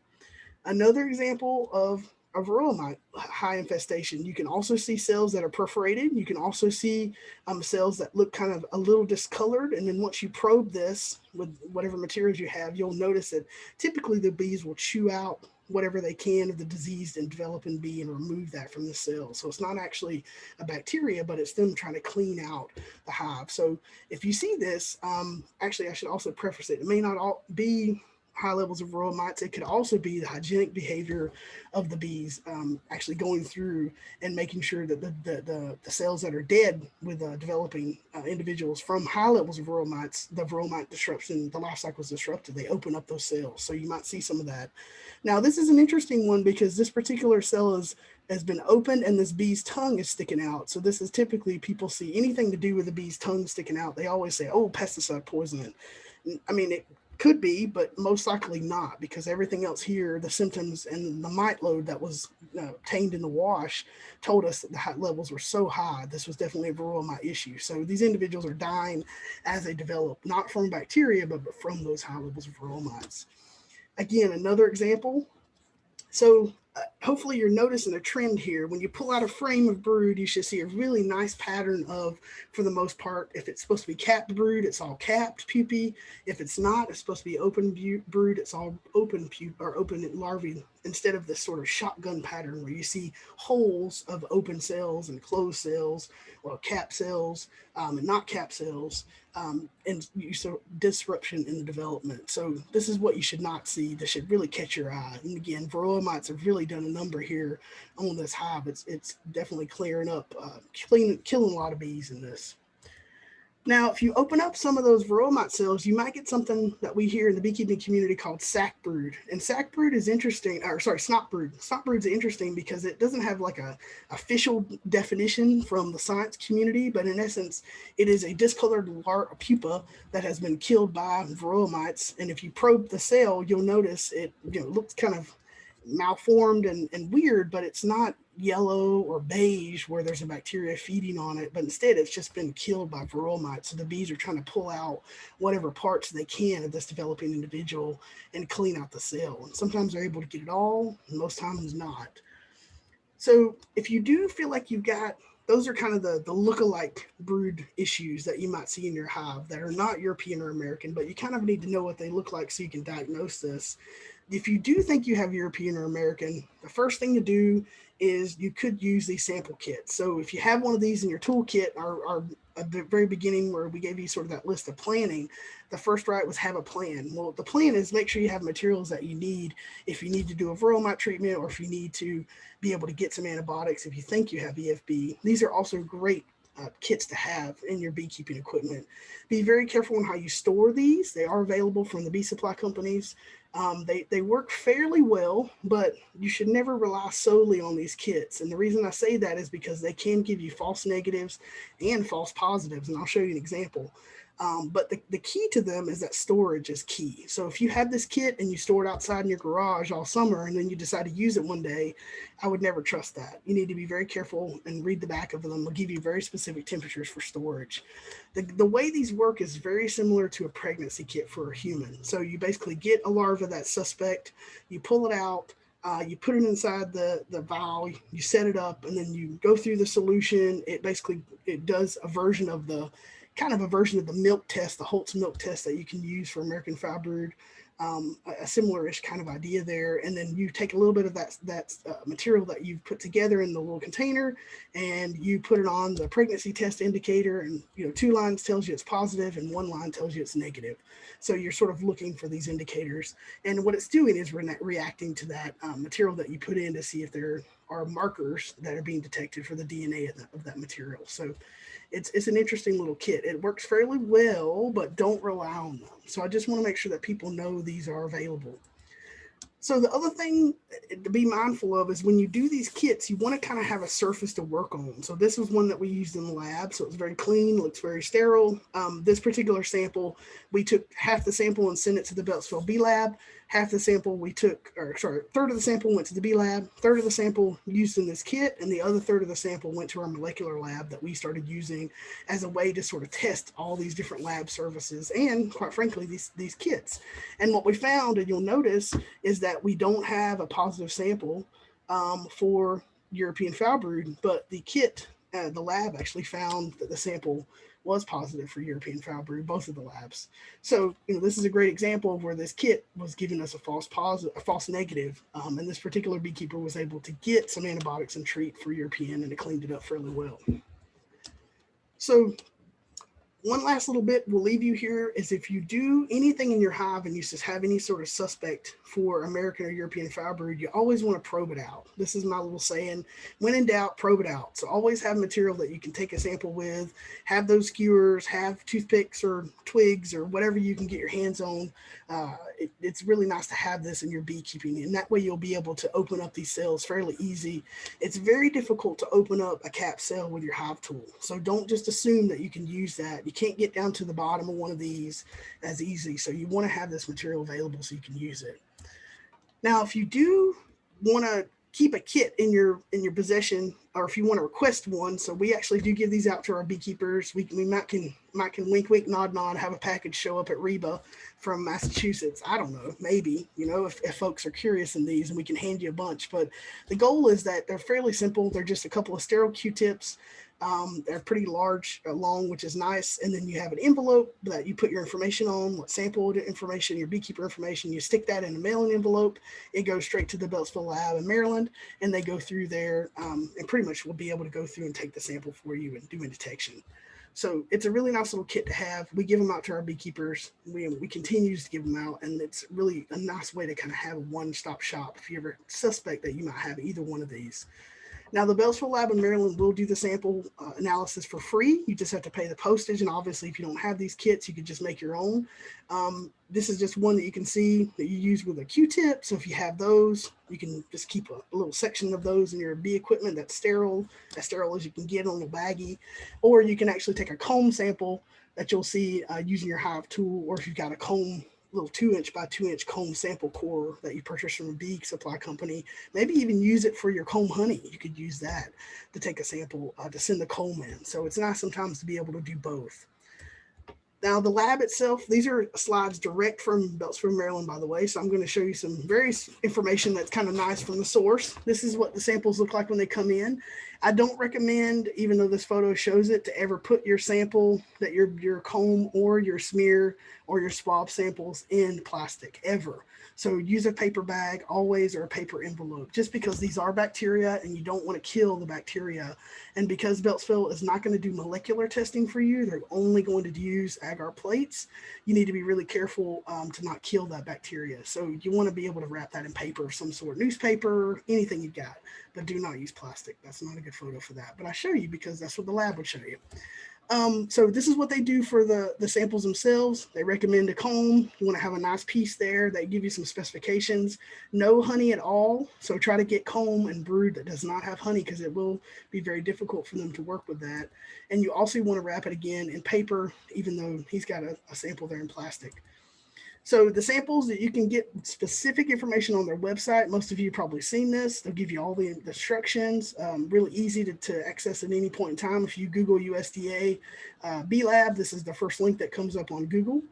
[SPEAKER 3] Another example of a Varroa mite high infestation, you can also see cells that are perforated. You can also see cells that look kind of a little discolored. And then once you probe this with whatever materials you have, you'll notice that typically the bees will chew out whatever they can of the diseased and developing bee and remove that from the cell. So it's not actually a bacteria, but it's them trying to clean out the hive. So if you see this, actually I should also preface it, it may not all be high levels of Varroa mites. It could also be the hygienic behavior of the bees actually going through and making sure that the cells that are dead with developing individuals from high levels of Varroa mites, the Varroa mite disruption, the life cycle is disrupted. They open up those cells. So you might see some of that. Now, this is an interesting one because this particular cell has been opened and this bee's tongue is sticking out. So this is typically, people see anything to do with the bee's tongue sticking out, they always say, oh, pesticide poisoning. I mean, it could be, but most likely not, because everything else here, the symptoms and the mite load that was obtained in the wash told us that the high levels were so high. This was definitely a Varroa mite issue. So these individuals are dying as they develop, not from bacteria, but from those high levels of Varroa mites. Again, another example. So hopefully you're noticing a trend here. When you pull out a frame of brood, you should see a really nice pattern of, for the most part, if it's supposed to be capped brood, it's all capped pupae. If it's not, it's supposed to be open brood, it's all open pupae or open larvae, instead of this sort of shotgun pattern where you see holes of open cells and closed cells, or cap cells and not cap cells, and you saw disruption in the development. So this is what you should not see. This should really catch your eye. And again, Varroa mites have really done a number here on this hive. It's definitely clearing up, killing a lot of bees in this. Now, if you open up some of those Varroa Mite cells, you might get something that we hear in the beekeeping community called Sac Brood. And Sac Brood is interesting, or sorry, Snot Brood. Snot Brood is interesting because it doesn't have like a official definition from the science community, but in essence, it is a discolored pupa that has been killed by Varroa Mites. And if you probe the cell, you'll notice it looks kind of malformed and weird, but it's not yellow or beige where there's a bacteria feeding on it, but instead it's just been killed by Varroa mites. So the bees are trying to pull out whatever parts they can of this developing individual and clean out the cell. And sometimes they're able to get it all, and most times not. So if you do feel like you've got, those are kind of the look-alike brood issues that you might see in your hive that are not European or American, but you kind of need to know what they look like so you can diagnose this. If you do think you have European or American, the first thing to do is you could use these sample kits. So if you have one of these in your toolkit, or at the very beginning where we gave you sort of that list of planning, the first right was have a plan. Well, the plan is make sure you have materials that you need if you need to do a Varroa mite treatment, or if you need to be able to get some antibiotics if you think you have EFB. These are also great kits to have in your beekeeping equipment. Be very careful on how you store these. They are available from the bee supply companies. They work fairly well, but you should never rely solely on these kits. And the reason I say that is because they can give you false negatives and false positives. And I'll show you an example. But the key to them is that storage is key. So if you have this kit and you store it outside in your garage all summer and then you decide to use it one day, I would never trust that. You need to be very careful and read the back of them. They'll give you very specific temperatures for storage. The way these work is very similar to a pregnancy kit for a human. So you basically get a larva that's suspect, you pull it out, you put it inside the vial, you set it up, and then you go through the solution. It does a version of the milk test, the Holt's milk test that you can use for American foul brood. A similar-ish kind of idea there. And then you take a little bit of that material that you've put together in the little container, and you put it on the pregnancy test indicator, and 2 lines tells you it's positive and 1 line tells you it's negative. So you're sort of looking for these indicators, and what it's doing is reacting to that material that you put in to see if there are markers that are being detected for the DNA of that material. So it's an interesting little kit. It works fairly well, but don't rely on them. So I just want to make sure that people know these are available. So the other thing to be mindful of is when you do these kits, you want to kind of have a surface to work on. So this was one that we used in the lab. So it's very clean, looks very sterile. This particular sample, we took half the sample and sent it to the Beltsville Bee Lab. Half the sample third of the sample went to the bee lab, third of the sample used in this kit, and the other third of the sample went to our molecular lab that we started using as a way to sort of test all these different lab services and, quite frankly, these kits. And what we found, and you'll notice, is that we don't have a positive sample for European foul brood, but the kit, the lab actually found that the sample was positive for European foul brood, both of the labs. So, this is a great example of where this kit was giving us a false negative. And this particular beekeeper was able to get some antibiotics and treat for European, and it cleaned it up fairly well. So one last little bit we'll leave you here is if you do anything in your hive and you just have any sort of suspect for American or European foul brood, you always want to probe it out. This is my little saying, when in doubt, probe it out. So always have material that you can take a sample with, have those skewers, have toothpicks or twigs or whatever you can get your hands on. It's really nice to have this in your beekeeping, and that way you'll be able to open up these cells fairly easy. It's very difficult to open up a cap cell with your hive tool, so don't just assume that you can use that. You can't get down to the bottom of one of these as easy, so you want to have this material available so you can use it. Now, if you do want to keep a kit in your possession, or if you want to request one, so we actually do give these out to our beekeepers. We might can wink wink nod nod, have a package show up at RIBA from Massachusetts. I don't know, maybe, if folks are curious in these, and we can hand you a bunch. But the goal is that they're fairly simple. They're just a couple of sterile Q-tips. They're pretty large, long, which is nice. And then you have an envelope that you put your information on, what sample information, your beekeeper information. You stick that in a mailing envelope. It goes straight to the Beltsville lab in Maryland, and they go through there and pretty much will be able to go through and take the sample for you and do a detection. So it's a really nice little kit to have. We give them out to our beekeepers. We continue to give them out, and it's really a nice way to kind of have a one-stop shop if you ever suspect that you might have either one of these. Now, the Beltsville lab in Maryland will do the sample analysis for free. You just have to pay the postage. And obviously, if you don't have these kits, you could just make your own. This is just one that you can see that you use with a Q-tip. So if you have those, you can just keep a little section of those in your bee equipment that's sterile as you can get on a baggie. Or you can actually take a comb sample that you'll see using your hive tool, or if you've got a comb, little 2-inch by 2-inch comb sample core that you purchase from a bee supply company. Maybe even use it for your comb honey. You could use that to take a sample to send the comb in. So it's nice sometimes to be able to do both. Now, the lab itself, these are slides direct from Beltsville, Maryland, by the way. So I'm going to show you some various information that's kind of nice from the source. This is what the samples look like when they come in. I don't recommend, even though this photo shows it, to ever put your sample, that your comb or your smear or your swab samples in plastic, ever. So use a paper bag always, or a paper envelope, just because these are bacteria and you don't want to kill the bacteria. And because Beltsville is not going to do molecular testing for you, they're only going to use agar plates. You need to be really careful to not kill that bacteria. So you want to be able to wrap that in paper of some sort, newspaper, anything you've got, but do not use plastic. That's not a good photo for that. But I show you because that's what the lab would show you. So this is what they do for the samples themselves. They recommend a comb. You want to have a nice piece there. They give you some specifications. No honey at all. So try to get comb and brood that does not have honey, because it will be very difficult for them to work with that. And you also want to wrap it again in paper, even though he's got a sample there in plastic. So the samples, that you can get specific information on their website. Most of you have probably seen this. They'll give you all the instructions, really easy to access at any point in time. If you Google USDA Bee Lab, this is the first link that comes up on Google,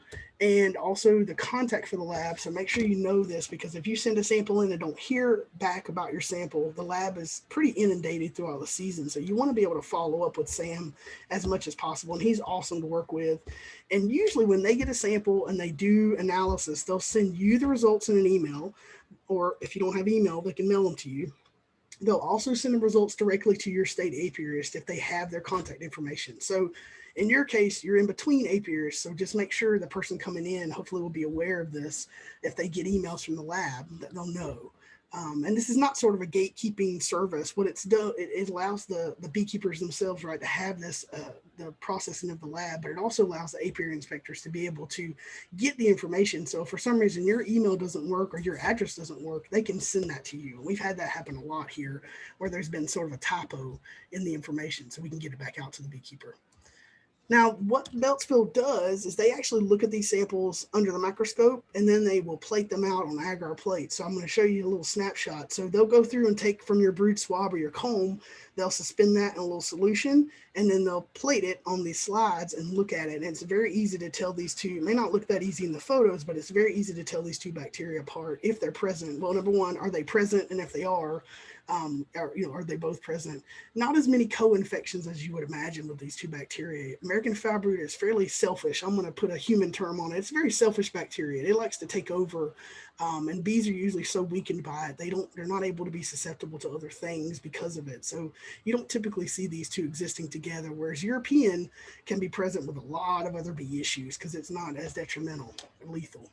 [SPEAKER 3] and also the contact for the lab. So make sure you know this, because if you send a sample in and don't hear back about your sample, the lab is pretty inundated throughout the season. So you want to be able to follow up with Sam as much as possible. And he's awesome to work with. And usually when they get a sample and they do analysis, they'll send you the results in an email, or if you don't have email, they can mail them to you. They'll also send the results directly to your state apiarist if they have their contact information. So in your case, you're in between apiarists, so just make sure the person coming in hopefully will be aware of this. If they get emails from the lab, that they'll know. And this is not sort of a gatekeeping service. What it's done, it allows the beekeepers themselves, right, to have this, the processing of the lab, but it also allows the apiary inspectors to be able to get the information. So if for some reason your email doesn't work or your address doesn't work, they can send that to you. We've had that happen a lot here, where there's been sort of a typo in the information, so we can get it back out to the beekeeper. Now, what Beltsville does is they actually look at these samples under the microscope, and then they will plate them out on agar plates. So I'm going to show you a little snapshot. So they'll go through and take from your brood swab or your comb, they'll suspend that in a little solution, and then they'll plate it on these slides and look at it. And it's very easy to tell these two. It may not look that easy in the photos, but it's very easy to tell these two bacteria apart if they're present. Well, number one, are they present? And if they are they both present? Not as many co-infections as you would imagine with these two bacteria. American foul brood is fairly selfish. I'm going to put a human term on it. It's a very selfish bacteria. It likes to take over, and bees are usually so weakened by it, they're not able to be susceptible to other things because of it. So you don't typically see these two existing together, whereas European can be present with a lot of other bee issues because it's not as detrimental or lethal.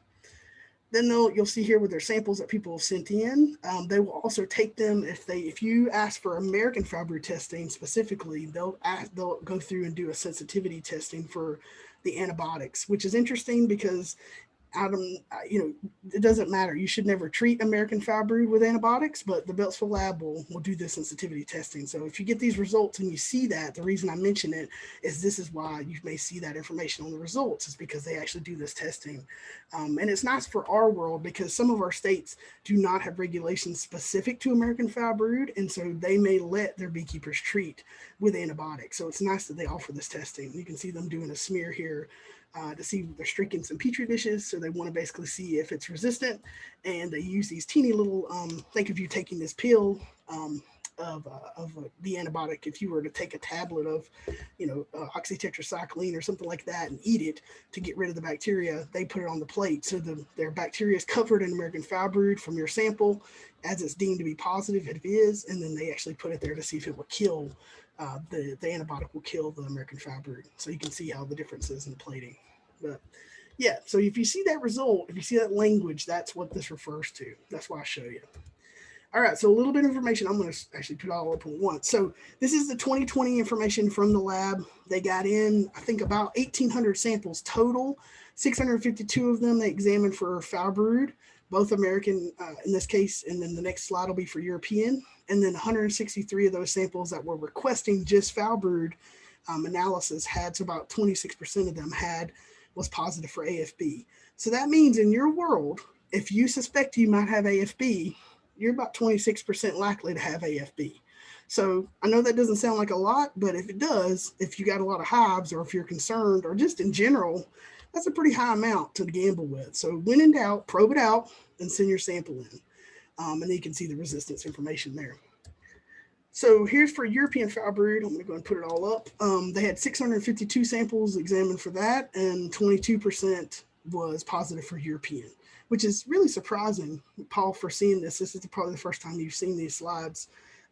[SPEAKER 3] Then you'll see here with their samples that people have sent in. They will also take them if you ask for American foul brood testing specifically, they'll go through and do a sensitivity testing for the antibiotics, which is interesting because it doesn't matter. You should never treat American foul brood with antibiotics, but the Beltsville lab will do the sensitivity testing. So if you get these results and you see that, the reason I mention it is this is why you may see that information on the results, is because they actually do this testing. And it's nice for our world because some of our states do not have regulations specific to American foul brood, and so they may let their beekeepers treat with antibiotics. So it's nice that they offer this testing. You can see them doing a smear here to see they're streaking some petri dishes. So they want to basically see if it's resistant, and they use these teeny little, think of you taking this pill of the antibiotic. If you were to take a tablet of, oxytetracycline or something like that and eat it to get rid of the bacteria, they put it on the plate. So their bacteria is covered in American foul brood from your sample as it's deemed to be positive, if it is, and then they actually put it there to see if it will kill, the antibiotic will kill the American foul brood. So you can see how the difference is in the plating. But yeah, so if you see that result, if you see that language, that's what this refers to. That's why I show you. All right, so a little bit of information. I'm going to actually put it all up at once. So this is the 2020 information from the lab. They got in, I think, about 1,800 samples total. 652 of them they examined for foul brood, both American in this case, and then the next slide will be for European. And then 163 of those samples that were requesting just foul brood analysis had, so about 26% of them was positive for AFB. So that means in your world, if you suspect you might have AFB, you're about 26% likely to have AFB. So I know that doesn't sound like a lot, but if it does, if you got a lot of hives or if you're concerned or just in general, that's a pretty high amount to gamble with. So when in doubt, probe it out and send your sample in. And then you can see the resistance information there. So here's for European foul brood. I'm going to go and put it all up. They had 652 samples examined for that, and 22% was positive for European, which is really surprising, Paul, for seeing this. This is probably the first time you've seen these slides.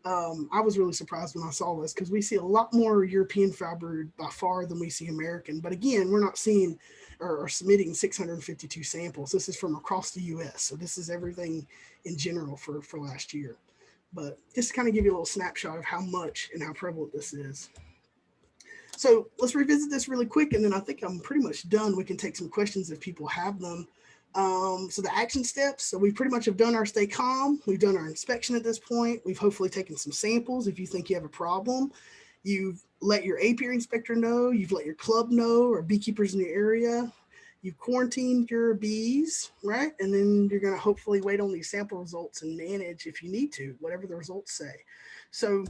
[SPEAKER 3] I was really surprised when I saw this because we see a lot more European foul brood by far than we see American. But again, we're not seeing or submitting 652 samples. This is from across the US. So this is everything in general for last year. But just to kind of give you a little snapshot of how much and how prevalent this is. So let's revisit this really quick, and then I think I'm pretty much done. We can take some questions if people have them. So the action steps, so we pretty much have done our stay calm. We've done our inspection at this point. We've hopefully taken some samples. If you think you have a problem, you've let your apiary inspector know, you've let your club know, or beekeepers in the area. You've quarantined your bees, right? And then you're going to hopefully wait on these sample results and manage if you need to, whatever the results say. So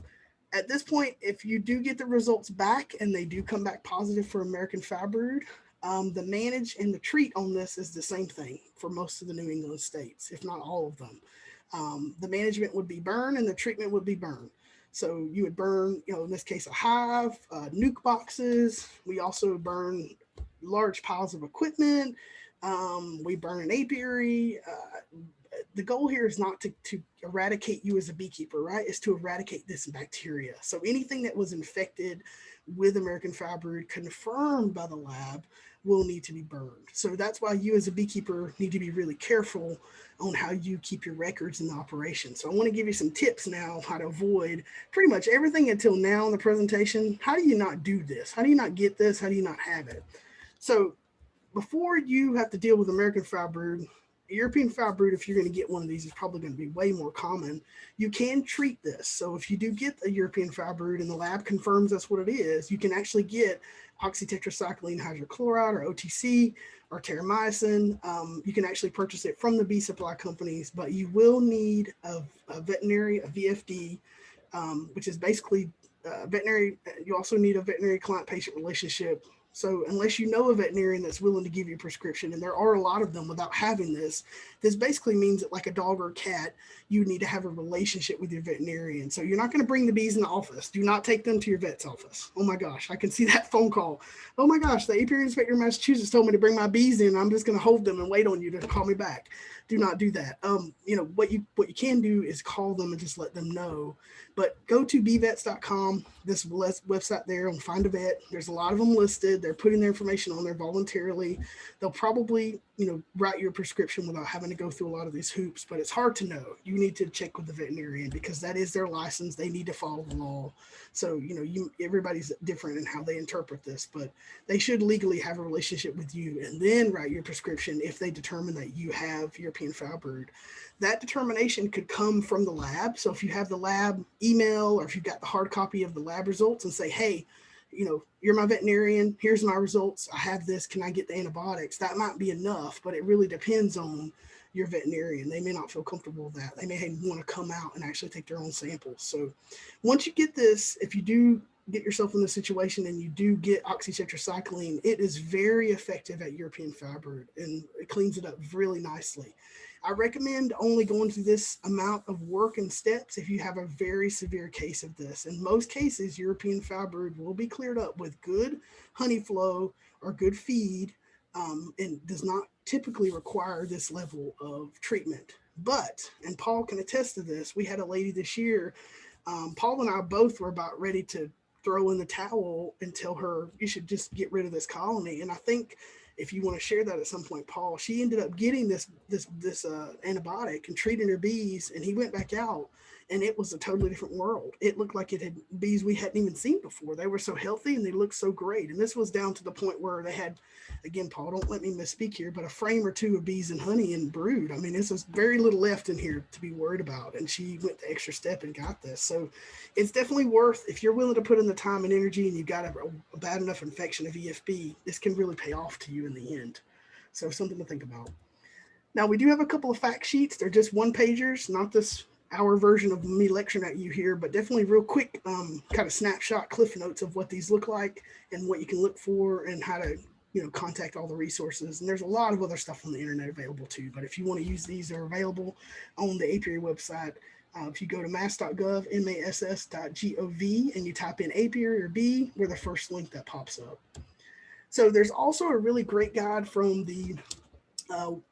[SPEAKER 3] at this point, if you do get the results back and they do come back positive for American foul brood, the manage and the treat on this is the same thing for most of the New England states, if not all of them. The management would be burn and the treatment would be burn. So you would burn, in this case, a hive, nuke boxes. We also burn large piles of equipment. We burn an apiary. The goal here is not to eradicate you as a beekeeper, right? It's to eradicate this bacteria. So anything that was infected with American foul brood confirmed by the lab will need to be burned. So that's why you as a beekeeper need to be really careful on how you keep your records in the operation. So I want to give you some tips now how to avoid pretty much everything until now in the presentation. How do you not do this? How do you not get this? How do you not have it? So before you have to deal with American foul brood, European foul brood, if you're going to get one of these, is probably going to be way more common. You can treat this. So if you do get a European foul brood and the lab confirms that's what it is, you can actually get oxytetracycline hydrochloride, or OTC, or terramycin. You can actually purchase it from the bee supply companies, but you will need a veterinary, a VFD, which is basically veterinary. You also need a veterinary client-patient relationship. So unless you know a veterinarian that's willing to give you a prescription, and there are a lot of them without having this basically means that, like a dog or a cat, you need to have a relationship with your veterinarian. So you're not going to bring the bees in the office. Do not take them to your vet's office. Oh my gosh, I can see that phone call. Oh my gosh, the apiary inspector in Massachusetts told me to bring my bees in. I'm just going to hold them and wait on you to call me back. Do not do that. What you can do is call them and just let them know. But go to bvets.com, this website there on Find a Vet. There's a lot of them listed. They're putting their information on there voluntarily. They'll probably, write your prescription without having to go through a lot of these hoops, but it's hard to know. You need to check with the veterinarian because that is their license. They need to follow the law. So, everybody's different in how they interpret this, but they should legally have a relationship with you and then write your prescription if they determine that you have European foul brood. That determination could come from the lab. So if you have the lab email, or if you've got the hard copy of the lab results and say, hey, you're my veterinarian, here's my results, I have this, can I get the antibiotics? That might be enough, but it really depends on your veterinarian. They may not feel comfortable with that. They may want to come out and actually take their own samples. So once you get this, if you do get yourself in the situation and you do get oxytetracycline, it is very effective at European foul brood and it cleans it up really nicely. I recommend only going through this amount of work and steps if you have a very severe case of this. In most cases, European foul brood will be cleared up with good honey flow or good feed, and does not typically require this level of treatment. But, and Paul can attest to this, we had a lady this year, Paul and I both were about ready to throw in the towel and tell her, you should just get rid of this colony. And I think if you want to share that at some point, Paul, she ended up getting this antibiotic and treating her bees, and he went back out, and it was a totally different world. It looked like it had bees we hadn't even seen before. They were so healthy and they looked so great. And this was down to the point where they had, again, Paul, don't let me misspeak here, but a frame or two of bees and honey and brood. I mean, this was very little left in here to be worried about. And she went the extra step and got this. So it's definitely worth, if you're willing to put in the time and energy and you've got a bad enough infection of EFB, this can really pay off to you in the end. So something to think about. Now, we do have a couple of fact sheets. They're just one pagers, not this hour version of me lecturing at you here, but definitely real quick kind of snapshot cliff notes of what these look like and what you can look for and how to contact all the resources. And there's a lot of other stuff on the internet available too, but if you want to use these, they're available on the apiary website. If you go to mass.gov, mass.gov, and you type in apiary or bee, we're the first link that pops up. So there's also a really great guide from the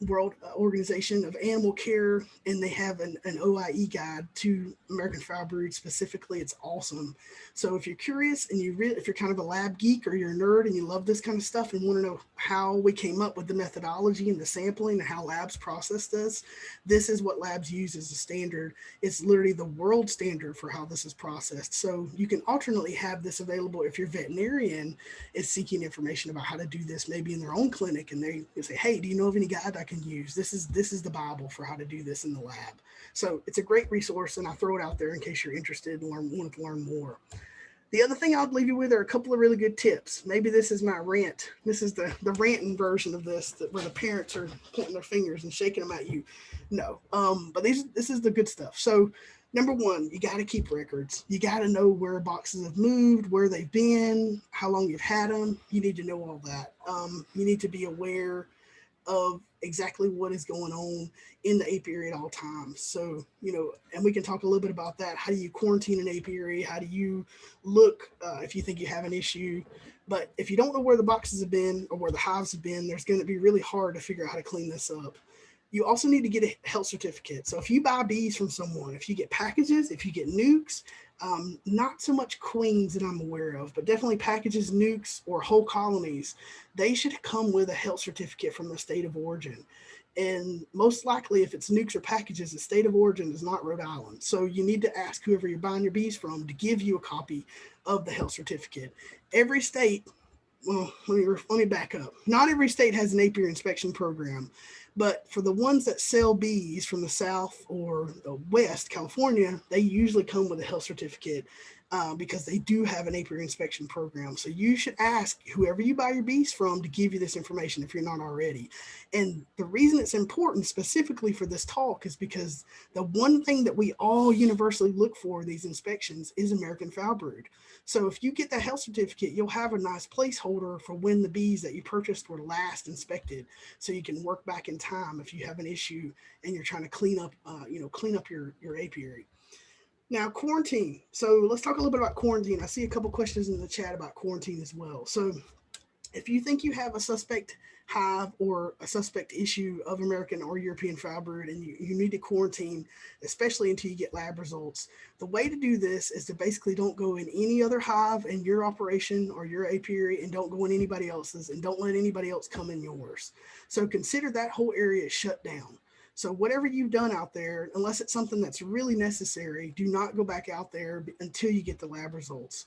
[SPEAKER 3] World Organization of Animal Care, and they have an OIE guide to American Foul Brood specifically. It's awesome. So if you're curious and if you're kind of a lab geek or you're a nerd and you love this kind of stuff and want to know how we came up with the methodology and the sampling and how labs process this is what labs use as a standard. It's literally the world standard for how this is processed. So you can alternately have this available if your veterinarian is seeking information about how to do this, maybe in their own clinic, and they say, hey, do you know of any guide I can use? This is the Bible for how to do this in the lab. So it's a great resource, and I throw it out there in case you're interested and want to learn more. The other thing I'll leave you with are a couple of really good tips. Maybe this is my rant. This is the ranting version of this, where the parents are pointing their fingers and shaking them at you. No, but this is the good stuff. So number one, you got to keep records. You got to know where boxes have moved, where they've been, how long you've had them. You need to know all that. You need to be aware of exactly what is going on in the apiary at all times. So, and we can talk a little bit about that. How do you quarantine an apiary? How do you look if you think you have an issue? But if you don't know where the boxes have been or where the hives have been, there's going to be really hard to figure out how to clean this up. You also need to get a health certificate. So if you buy bees from someone, if you get packages, if you get nukes, not so much queens that I'm aware of, but definitely packages, nukes, or whole colonies, they should come with a health certificate from the state of origin. And most likely, if it's nukes or packages, the state of origin is not Rhode Island. So you need to ask whoever you're buying your bees from to give you a copy of the health certificate. Every state, well, let me back up. Not every state has an apiary inspection program. But for the ones that sell bees from the South or the West, California, they usually come with a health certificate because they do have an apiary inspection program. So you should ask whoever you buy your bees from to give you this information if you're not already. And the reason it's important specifically for this talk is because the one thing that we all universally look for in these inspections is American Foul Brood. So if you get that health certificate, you'll have a nice placeholder for when the bees that you purchased were last inspected. So you can work back in time if you have an issue and you're trying to clean up your apiary. Now, quarantine. So let's talk a little bit about quarantine. I see a couple questions in the chat about quarantine as well. So if you think you have a suspect hive or a suspect issue of American or European foul brood and you need to quarantine, especially until you get lab results, the way to do this is to basically don't go in any other hive in your operation or your apiary, and don't go in anybody else's, and don't let anybody else come in yours. So consider that whole area shut down. So whatever you've done out there, unless it's something that's really necessary, do not go back out there until you get the lab results.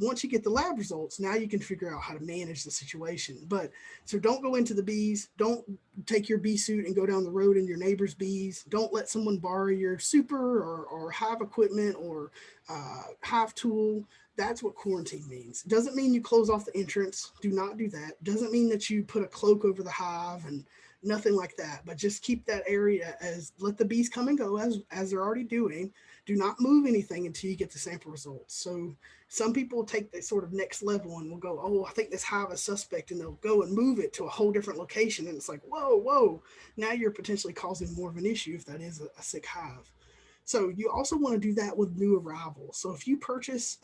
[SPEAKER 3] Once you get the lab results, now you can figure out how to manage the situation. But so don't go into the bees. Don't take your bee suit and go down the road in your neighbor's bees. Don't let someone borrow your super or hive equipment or hive tool. That's what quarantine means. It doesn't mean you close off the entrance. Do not do that. It doesn't mean that you put a cloak over the hive and nothing like that, but just keep that area let the bees come and go as they're already doing. Do not move anything until you get the sample results. So some people take the sort of next level and will go, oh, I think this hive is suspect, and they'll go and move it to a whole different location. And it's like, whoa, now you're potentially causing more of an issue if that is a sick hive. So you also want to do that with new arrivals. So if you purchase,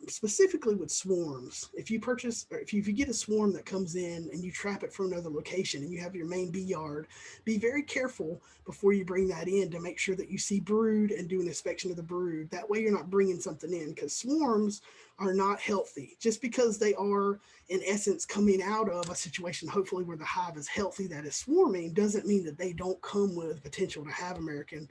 [SPEAKER 3] specifically with swarms, if you purchase, or if you get a swarm that comes in and you trap it from another location and you have your main bee yard, be very careful before you bring that in to make sure that you see brood and do an inspection of the brood. That way you're not bringing something in, because swarms are not healthy. Just because they are, in essence, coming out of a situation, hopefully where the hive is healthy that is swarming, doesn't mean that they don't come with potential to have American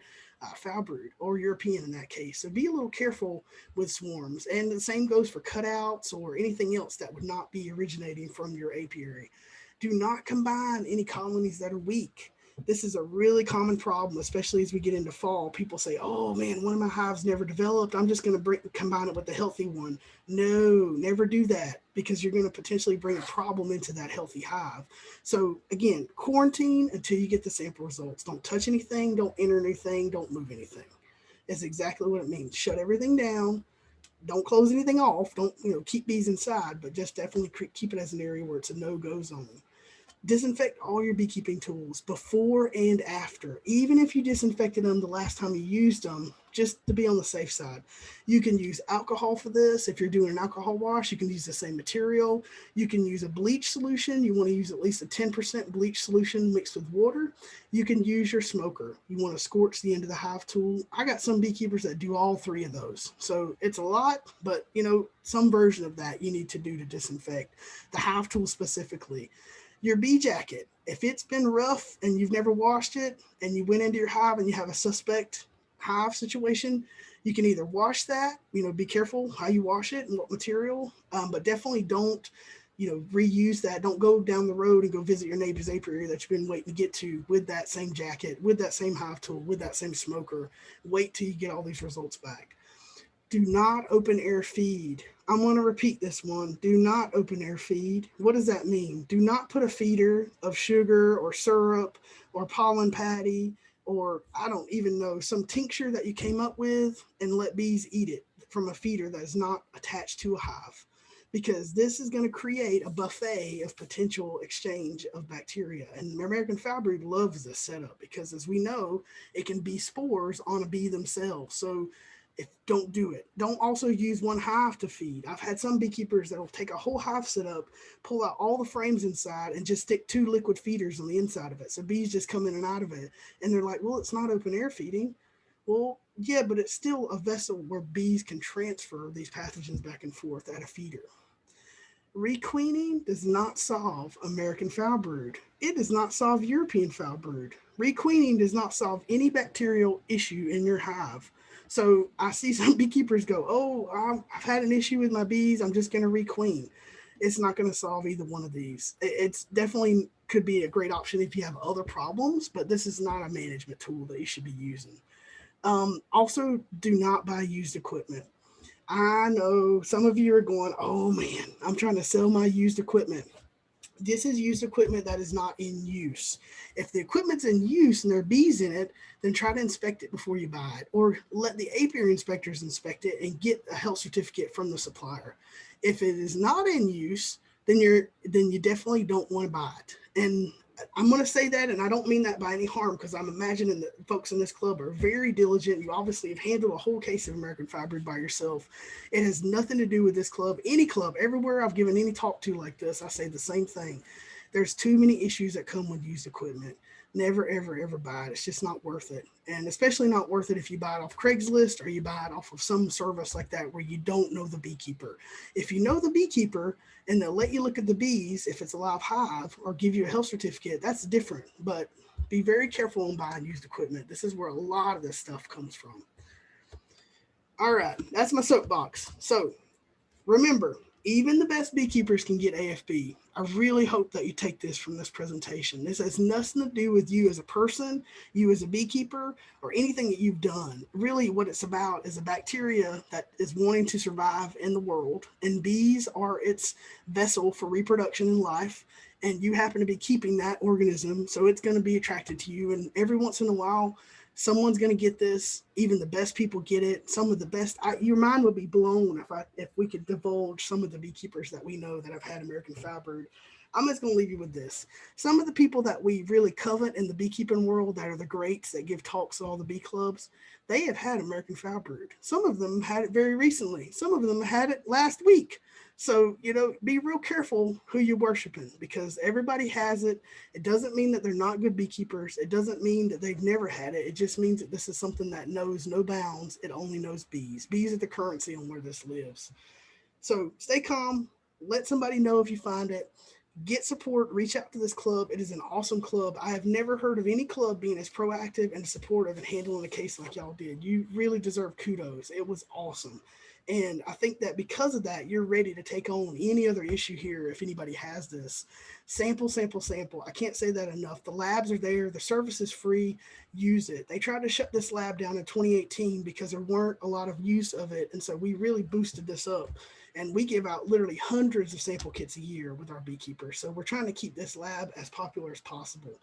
[SPEAKER 3] foul brood, or European in that case. So be a little careful with swarms. And the same goes for cutouts or anything else that would not be originating from your apiary. Do not combine any colonies that are weak. This is a really common problem, especially as we get into fall. People say, oh man, one of my hives never developed. I'm just going to combine it with the healthy one. No, never do that, because you're going to potentially bring a problem into that healthy hive. So again, quarantine until you get the sample results. Don't touch anything, don't enter anything, don't move anything. That's exactly what it means. Shut everything down. Don't close anything off. Don't keep bees inside, but just definitely keep it as an area where it's a no-go zone. Disinfect all your beekeeping tools before and after. Even if you disinfected them the last time you used them, just to be on the safe side. You can use alcohol for this. If you're doing an alcohol wash, you can use the same material. You can use a bleach solution. You want to use at least a 10% bleach solution mixed with water. You can use your smoker. You want to scorch the end of the hive tool. I got some beekeepers that do all three of those. So it's a lot, but some version of that you need to do to disinfect the hive tool specifically. Your bee jacket, if it's been rough and you've never washed it and you went into your hive and you have a suspect hive situation, you can either wash that, be careful how you wash it and what material, but definitely don't, reuse that. Don't go down the road and go visit your neighbor's apiary that you've been waiting to get to with that same jacket, with that same hive tool, with that same smoker. Wait till you get all these results back. Do not open air feed. I'm going to repeat this one. Do not open air feed. What does that mean? Do not put a feeder of sugar or syrup or pollen patty, or I don't even know, some tincture that you came up with, and let bees eat it from a feeder that is not attached to a hive, because this is going to create a buffet of potential exchange of bacteria. And American foul brood loves this setup because, as we know, it can be spores on a bee themselves. So don't do it. Don't also use one hive to feed. I've had some beekeepers that will take a whole hive setup, pull out all the frames inside, and just stick 2 liquid feeders on the inside of it. So bees just come in and out of it. And they're like, well, it's not open air feeding. Well, yeah, but it's still a vessel where bees can transfer these pathogens back and forth at a feeder. Requeening does not solve American foul brood. It does not solve European foul brood. Requeening does not solve any bacterial issue in your hive. So I see some beekeepers go, oh, I've had an issue with my bees, I'm just going to requeen. It's not going to solve either one of these. It's definitely could be a great option if you have other problems, but this is not a management tool that you should be using. Also, do not buy used equipment. I know some of you are going, oh man, I'm trying to sell my used equipment. This is used equipment that is not in use. If the equipment's in use and there are bees in it, then try to inspect it before you buy it, or let the apiary inspectors inspect it and get a health certificate from the supplier. If it is not in use, then you definitely don't want to buy it. And I'm going to say that, and I don't mean that by any harm, because I'm imagining that folks in this club are very diligent. You obviously have handled a whole case of American foul brood by yourself. It has nothing to do with this club. Any club, everywhere I've given any talk to like this, I say the same thing. There's too many issues that come with used equipment. Never, ever, ever buy it. It's just not worth it. And especially not worth it if you buy it off Craigslist or you buy it off of some service like that where you don't know the beekeeper. If you know the beekeeper and they'll let you look at the bees if it's a live hive or give you a health certificate, that's different. But be very careful on buying used equipment. This is where a lot of this stuff comes from. All right, that's my soapbox. So remember, even the best beekeepers can get AFB. I really hope that you take this from this presentation. This has nothing to do with you as a person, you as a beekeeper, or anything that you've done. Really, what it's about is a bacteria that is wanting to survive in the world, and bees are its vessel for reproduction and life, and you happen to be keeping that organism, so it's going to be attracted to you. And every once in a while, Someone's going to get this. Even the best people get it. Some of the best, your mind would be blown if we could divulge some of the beekeepers that we know that have had American Foul Brood. I'm just going to leave you with this. Some of the people that we really covet in the beekeeping world that are the greats that give talks at all the bee clubs, they have had American Foul Brood. Some of them had it very recently. Some of them had it last week. So, be real careful who you're worshiping, because everybody has it. It doesn't mean that they're not good beekeepers. It doesn't mean that they've never had it. It just means that this is something that knows no bounds. It only knows bees. Bees are the currency on where this lives. So stay calm. Let somebody know if you find it. Get support. Reach out to this club. It is an awesome club. I have never heard of any club being as proactive and supportive and handling a case like y'all did. You really deserve kudos. It was awesome. And I think that because of that, you're ready to take on any other issue here if anybody has this. Sample, sample, sample. I can't say that enough. The labs are there. The service is free. Use it. They tried to shut this lab down in 2018 because there weren't a lot of use of it. And so we really boosted this up. And we give out literally hundreds of sample kits a year with our beekeepers. So we're trying to keep this lab as popular as possible.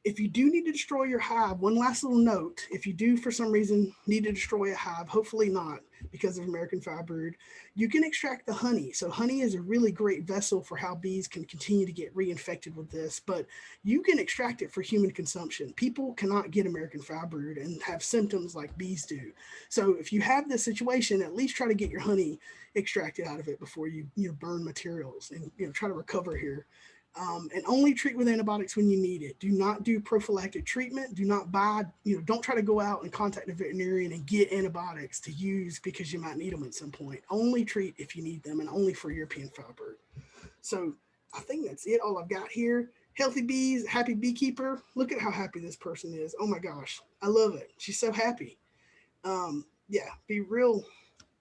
[SPEAKER 3] If you do need to destroy your hive, one last little note, if you do for some reason need to destroy a hive, hopefully not because of American Foul Brood, you can extract the honey. So honey is a really great vessel for how bees can continue to get reinfected with this, but you can extract it for human consumption. People cannot get American Foul Brood and have symptoms like bees do. So if you have this situation, at least try to get your honey extracted out of it before you burn materials and try to recover here. And only treat with antibiotics when you need it. Do not do prophylactic treatment. Do not buy, don't try to go out and contact a veterinarian and get antibiotics to use because you might need them at some point. Only treat if you need them, and only for European Foul Brood. So I think that's it, all I've got here. Healthy bees, happy beekeeper. Look at how happy this person is. Oh my gosh, I love it. She's so happy. Be real.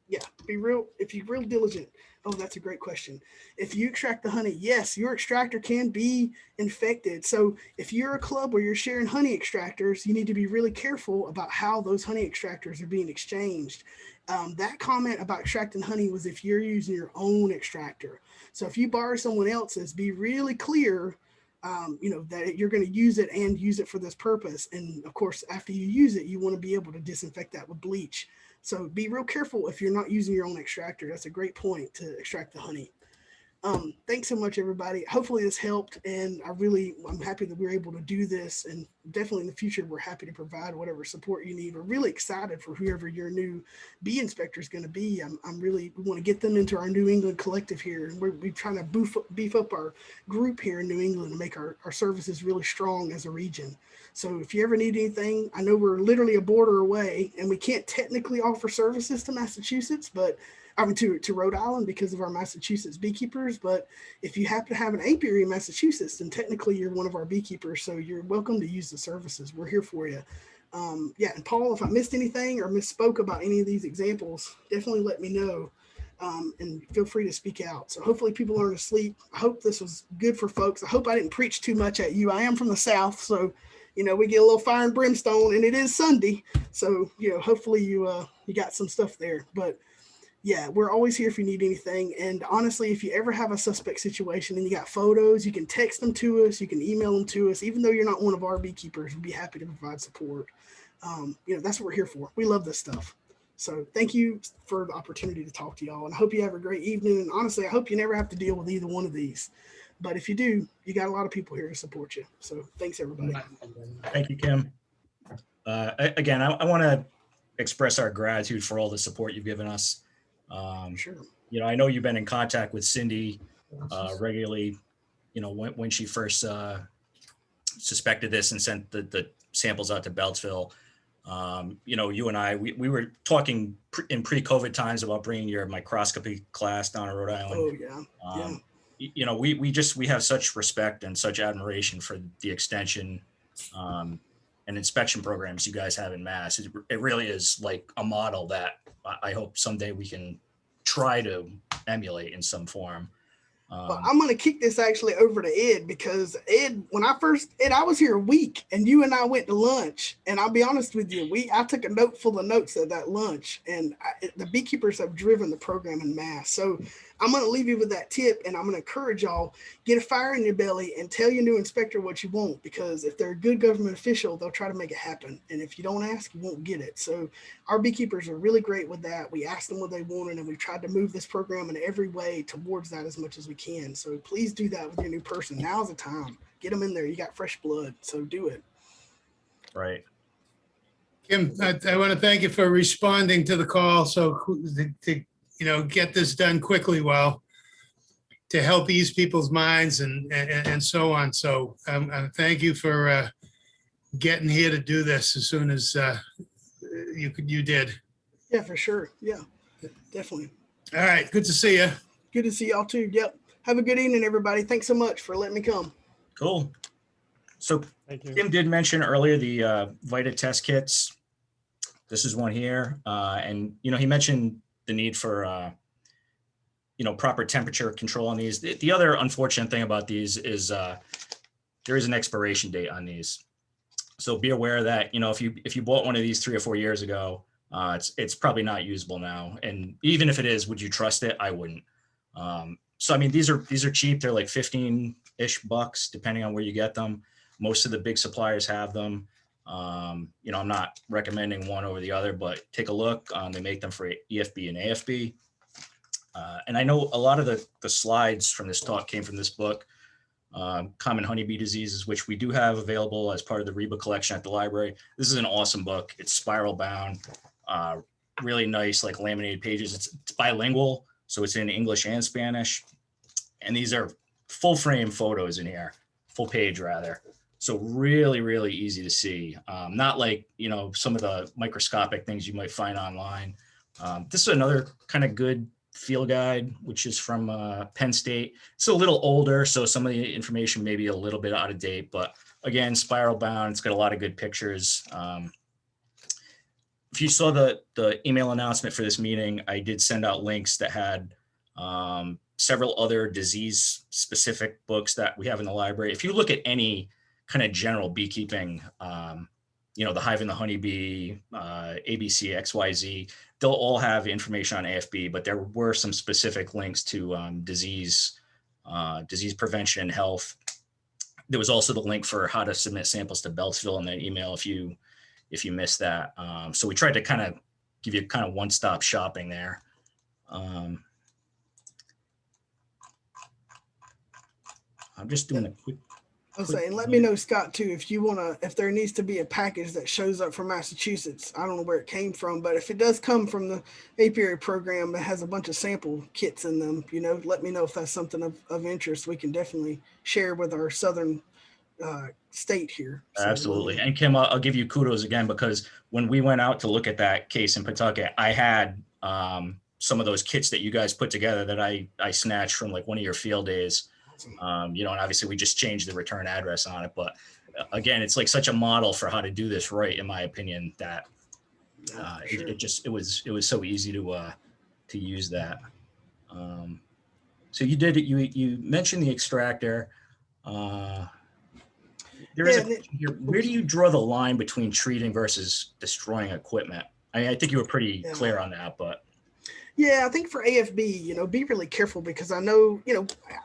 [SPEAKER 3] If you're real diligent. Oh, that's a great question. If you extract the honey, yes, your extractor can be infected. So if you're a club where you're sharing honey extractors, you need to be really careful about how those honey extractors are being exchanged. That comment about extracting honey was if you're using your own extractor. So if you borrow someone else's, be really clear that you're going to use it and use it for this purpose. And of course, after you use it, you want to be able to disinfect that with bleach. So be real careful if you're not using your own extractor. That's a great point to extract the honey. Thanks so much, everybody. Hopefully this helped, and I'm happy that we're able to do this, and definitely in the future, we're happy to provide whatever support you need. We're really excited for whoever your new bee inspector is going to be. We want to get them into our New England collective here, and we're trying to beef up our group here in New England and make our services really strong as a region. So if you ever need anything, I know we're literally a border away, and we can't technically offer services to Massachusetts, but to Rhode Island because of our Massachusetts beekeepers. But if you happen to have an apiary in Massachusetts, then technically you're one of our beekeepers. So you're welcome to use the services. We're here for you. And Paul, if I missed anything or misspoke about any of these examples, definitely let me know. And feel free to speak out. So hopefully people aren't asleep. I hope this was good for folks. I hope I didn't preach too much at you. I am from the South, so we get a little fire and brimstone, and it is Sunday. So hopefully you got some stuff there. But yeah, we're always here if you need anything. And honestly, if you ever have a suspect situation and you got photos, you can text them to us, you can email them to us. Even though you're not one of our beekeepers, we'd be happy to provide support. That's what we're here for. We love this stuff. So thank you for the opportunity to talk to y'all, and I hope you have a great evening. And honestly, I hope you never have to deal with either one of these. But if you do, you got a lot of people here to support you. So thanks, everybody.
[SPEAKER 1] Thank you, Kim. Again, I want to express our gratitude for all the support you've given us.
[SPEAKER 3] Sure.
[SPEAKER 1] I know you've been in contact with Cindy regularly, when she first suspected this and sent the samples out to Beltsville. You and I, we were talking in pre-COVID times about bringing your microscopy class down to Rhode Island.
[SPEAKER 3] Oh, yeah.
[SPEAKER 1] We have such respect and such admiration for the extension and inspection programs you guys have in Mass. It really is like a model that I hope someday we can try to emulate in some form.
[SPEAKER 3] Well, I'm going to kick this actually over to Ed, because Ed, I was here a week and you and I went to lunch, and I'll be honest with you, I took a note full of notes at that lunch, and the beekeepers have driven the program in Mass. So I'm going to leave you with that tip, and I'm going to encourage y'all, get a fire in your belly and tell your new inspector what you want, because if they're a good government official, they'll try to make it happen. And if you don't ask, you won't get it. So our beekeepers are really great with that. We asked them what they wanted, and we've tried to move this program in every way towards that as much as we can. So please do that with your new person. Now's the time. Get them in there. You got fresh blood, so do it.
[SPEAKER 1] Right.
[SPEAKER 4] Kim, I want to thank you for responding to the call. So to get this done quickly, well, to help ease people's minds and so on. So thank you for getting here to do this as soon as you did.
[SPEAKER 3] Yeah, for sure. Yeah, definitely.
[SPEAKER 4] All right. Good to see you.
[SPEAKER 3] Good to see y'all too. Yep. Have a good evening, everybody. Thanks so much for letting me come.
[SPEAKER 1] Cool. So
[SPEAKER 5] Thank you.
[SPEAKER 1] Kim did mention earlier the Vita test kits. This is one here. And, he mentioned the need for, proper temperature control on these. The other unfortunate thing about these is there is an expiration date on these. So be aware that, if you bought one of these 3 or 4 years ago, it's probably not usable now. And even if it is, would you trust it? I wouldn't. So, I mean, these are cheap. They're like 15-ish bucks, depending on where you get them. Most of the big suppliers have them. I'm not recommending one over the other, but take a look. They make them for EFB and AFB. And I know a lot of the slides from this talk came from this book, Common Honeybee Diseases, which we do have available as part of the RIBA collection at the library. This is an awesome book. It's spiral bound, really nice, like laminated pages. It's bilingual, so it's in English and Spanish. And these are full frame photos in here, full page rather. So really, really easy to see. Not like, some of the microscopic things you might find online. This is another kind of good field guide, which is from Penn State. It's a little older, so some of the information may be a little bit out of date, but again, spiral bound. It's got a lot of good pictures. If you saw the email announcement for this meeting, I did send out links that had several other disease specific books that we have in the library. If you look at any kind of general beekeeping, the Hive and the Honeybee, ABC, XYZ, they'll all have information on AFB, but there were some specific links to disease prevention and health. There was also the link for how to submit samples to Beltsville in that email if you missed that. So we tried to kind of give you kind of one-stop shopping there. I'm just doing a quick.
[SPEAKER 3] I'll say, and let me know, Scott, too, if there needs to be a package that shows up from Massachusetts. I don't know where it came from, but if it does come from the apiary program that has a bunch of sample kits in them, let me know if that's something of interest. We can definitely share with our southern state here. So,
[SPEAKER 1] absolutely. And Kim, I'll give you kudos again, because when we went out to look at that case in Pawtucket, I had some of those kits that you guys put together that I snatched from like one of your field days. And obviously we just changed the return address on it, but again, it's like such a model for how to do this right, in my opinion, that
[SPEAKER 3] sure.
[SPEAKER 1] it was so easy to use that. So you mentioned the extractor. There is a question here. Where do you draw the line between treating versus destroying equipment? I think you were pretty clear on that, but.
[SPEAKER 3] Yeah, I think for AFB, be really careful, because I know,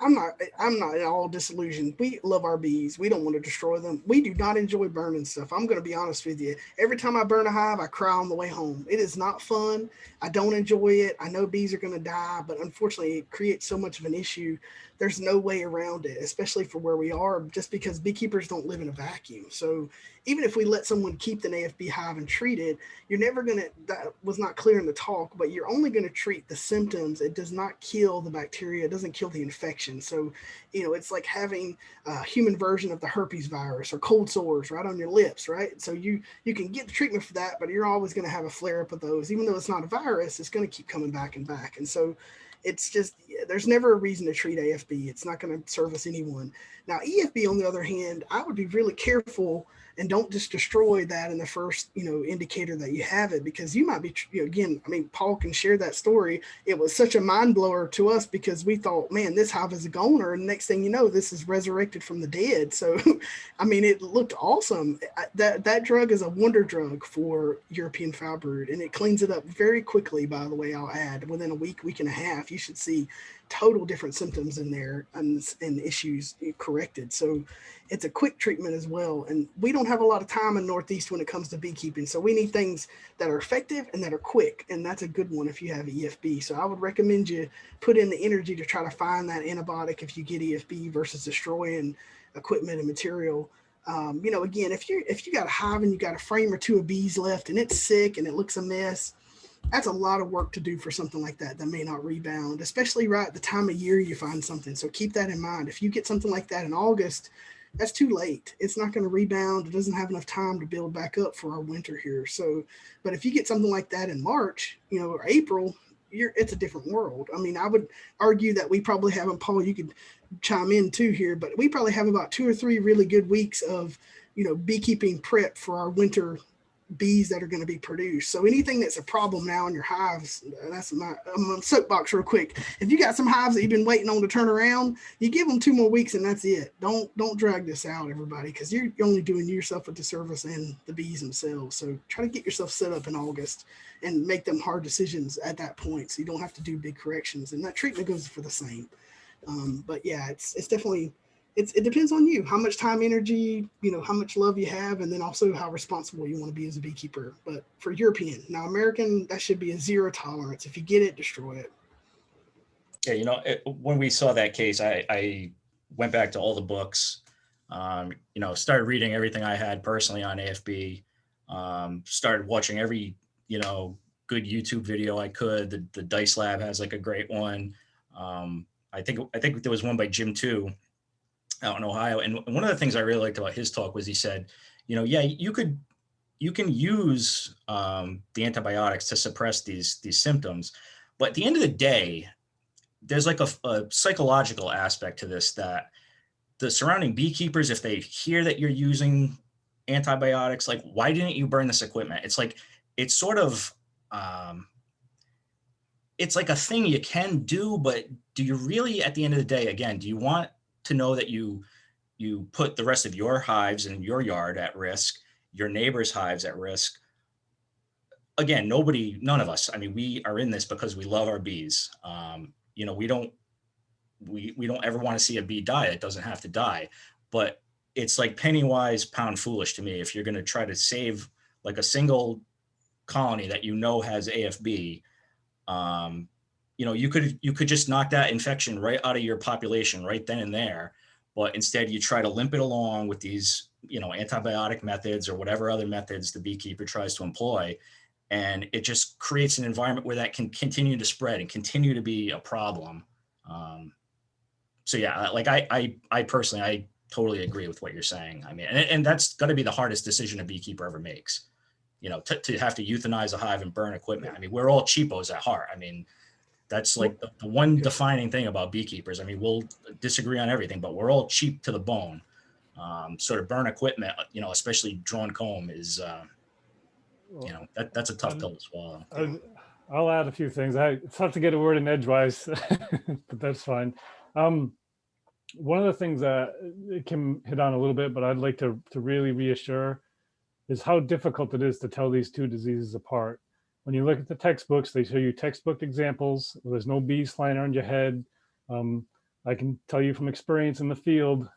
[SPEAKER 3] I'm not at all disillusioned. We love our bees. We don't want to destroy them. We do not enjoy burning stuff. I'm going to be honest with you. Every time I burn a hive, I cry on the way home. It is not fun. I don't enjoy it. I know bees are going to die, but unfortunately it creates so much of an issue. There's no way around it, especially for where we are, just because beekeepers don't live in a vacuum. So even if we let someone keep an AFB hive and treat it, you're never going to, that was not clear in the talk, but you're only going to treat the symptoms. It does not kill the bacteria. It doesn't kill the infection. So, it's like having a human version of the herpes virus or cold sores right on your lips, right? So you can get the treatment for that, but you're always going to have a flare up of those. Even though it's not a virus, it's going to keep coming back and back. And so it's just, there's never a reason to treat AFB. It's not going to service anyone. Now, EFB, on the other hand, I would be really careful and don't just destroy that in the first, indicator that you have it, because you might be, again, Paul can share that story. It was such a mind blower to us, because we thought, man, this hive is a goner. And next thing you know, this is resurrected from the dead. So, it looked awesome. That drug is a wonder drug for European foul brood, and it cleans it up very quickly, by the way, I'll add. Within a week and a half, you should see total different symptoms in there and issues corrected. So it's a quick treatment as well. And we don't have a lot of time in Northeast when it comes to beekeeping. So we need things that are effective and that are quick. And that's a good one if you have EFB. So I would recommend you put in the energy to try to find that antibiotic if you get EFB versus destroying equipment and material. You know, again, if you got a hive and you got a frame or two of bees left and it's sick and it looks a mess, that's a lot of work to do for something like that may not rebound, especially right at the time of year you find something. So keep that in mind. If you get something like that in August, that's too late. It's not going to rebound. It doesn't have enough time to build back up for our winter here. So, but if you get something like that in March, you know, or April, it's a different world. I mean, I would argue that we probably have, and Paul, you could chime in too here, but we probably have about 2 or 3 really good weeks of, you know, beekeeping prep for our winter bees that are going to be produced. So anything that's a problem now in your hives, that's I'm on soapbox real quick. If you got some hives that you've been waiting on to turn around, you give them 2 more weeks and that's it. Don't drag this out, everybody, because you're only doing yourself a disservice and the bees themselves. So try to get yourself set up in August and make them hard decisions at that point, so you don't have to do big corrections. And that treatment goes for the same. But yeah, it's definitely, it depends on you, how much time, energy, you know, how much love you have, and then also how responsible you want to be as a beekeeper. But for European, now American, that should be a 0 tolerance. If you get it, destroy it.
[SPEAKER 1] Yeah, you know, when we saw that case, I went back to all the books, you know, started reading everything I had personally on AFB, started watching every, you know, good YouTube video I could. The Dice Lab has like a great one. I think there was one by Jim too, out in Ohio. And one of the things I really liked about his talk was he said, you know, yeah, you can use the antibiotics to suppress these symptoms, but at the end of the day, there's like a psychological aspect to this, that the surrounding beekeepers, if they hear that you're using antibiotics, like, why didn't you burn this equipment? It's like, it's sort of, it's like a thing you can do, but do you really, at the end of the day, again, do you want to know that you put the rest of your hives in your yard at risk, your neighbor's hives at risk? Again, none of us, I mean, we are in this because we love our bees. You know, we don't ever want to see a bee die. It doesn't have to die, but it's like penny wise, pound foolish to me. If you're going to try to save like a single colony that, you know, has AFB, you know, you could just knock that infection right out of your population right then and there. But instead you try to limp it along with these, you know, antibiotic methods or whatever other methods the beekeeper tries to employ. And it just creates an environment where that can continue to spread and continue to be a problem. So yeah, like I personally, I totally agree with what you're saying. I mean, and that's got to be the hardest decision a beekeeper ever makes, you know, to have to euthanize a hive and burn equipment. I mean, we're all cheapos at heart. I mean, that's like the one defining thing about beekeepers. I mean, we'll disagree on everything, but we're all cheap to the bone. So to burn equipment, you know, especially drawn comb, is, you know, that's a tough pill to swallow.
[SPEAKER 5] I'll add a few things. It's tough to get a word in edgewise, but that's fine. One of the things that Kim hit on a little bit, but I'd like to really reassure, is how difficult it is to tell these 2 diseases apart. When you look at the textbooks, they show you textbook examples. There's no bees flying around your head. I can tell you from experience in the field,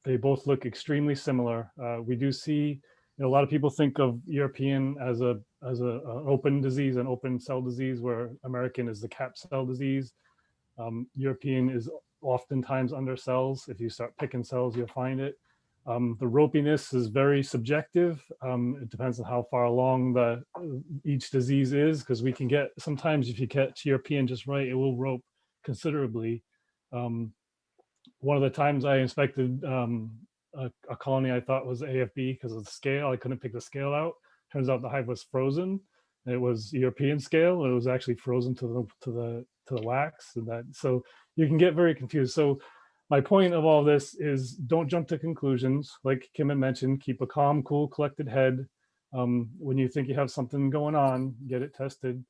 [SPEAKER 5] they both look extremely similar. We do see, you know, a lot of people think of European as a open disease, an open cell disease, where American is the cap cell disease. European is oftentimes under cells. If you start picking cells, you'll find it. The ropiness is very subjective. It depends on how far along each disease is, because we can get, sometimes if you catch European just right, it will rope considerably. One of the times I inspected a colony I thought was AFB because of the scale. I couldn't pick the scale out. Turns out the hive was frozen. It was European scale. It was actually frozen to the wax, and that, so you can get very confused. So my point of all this is, don't jump to conclusions. Like Kim had mentioned, keep a calm, cool, collected head. When you think you have something going on, get it tested.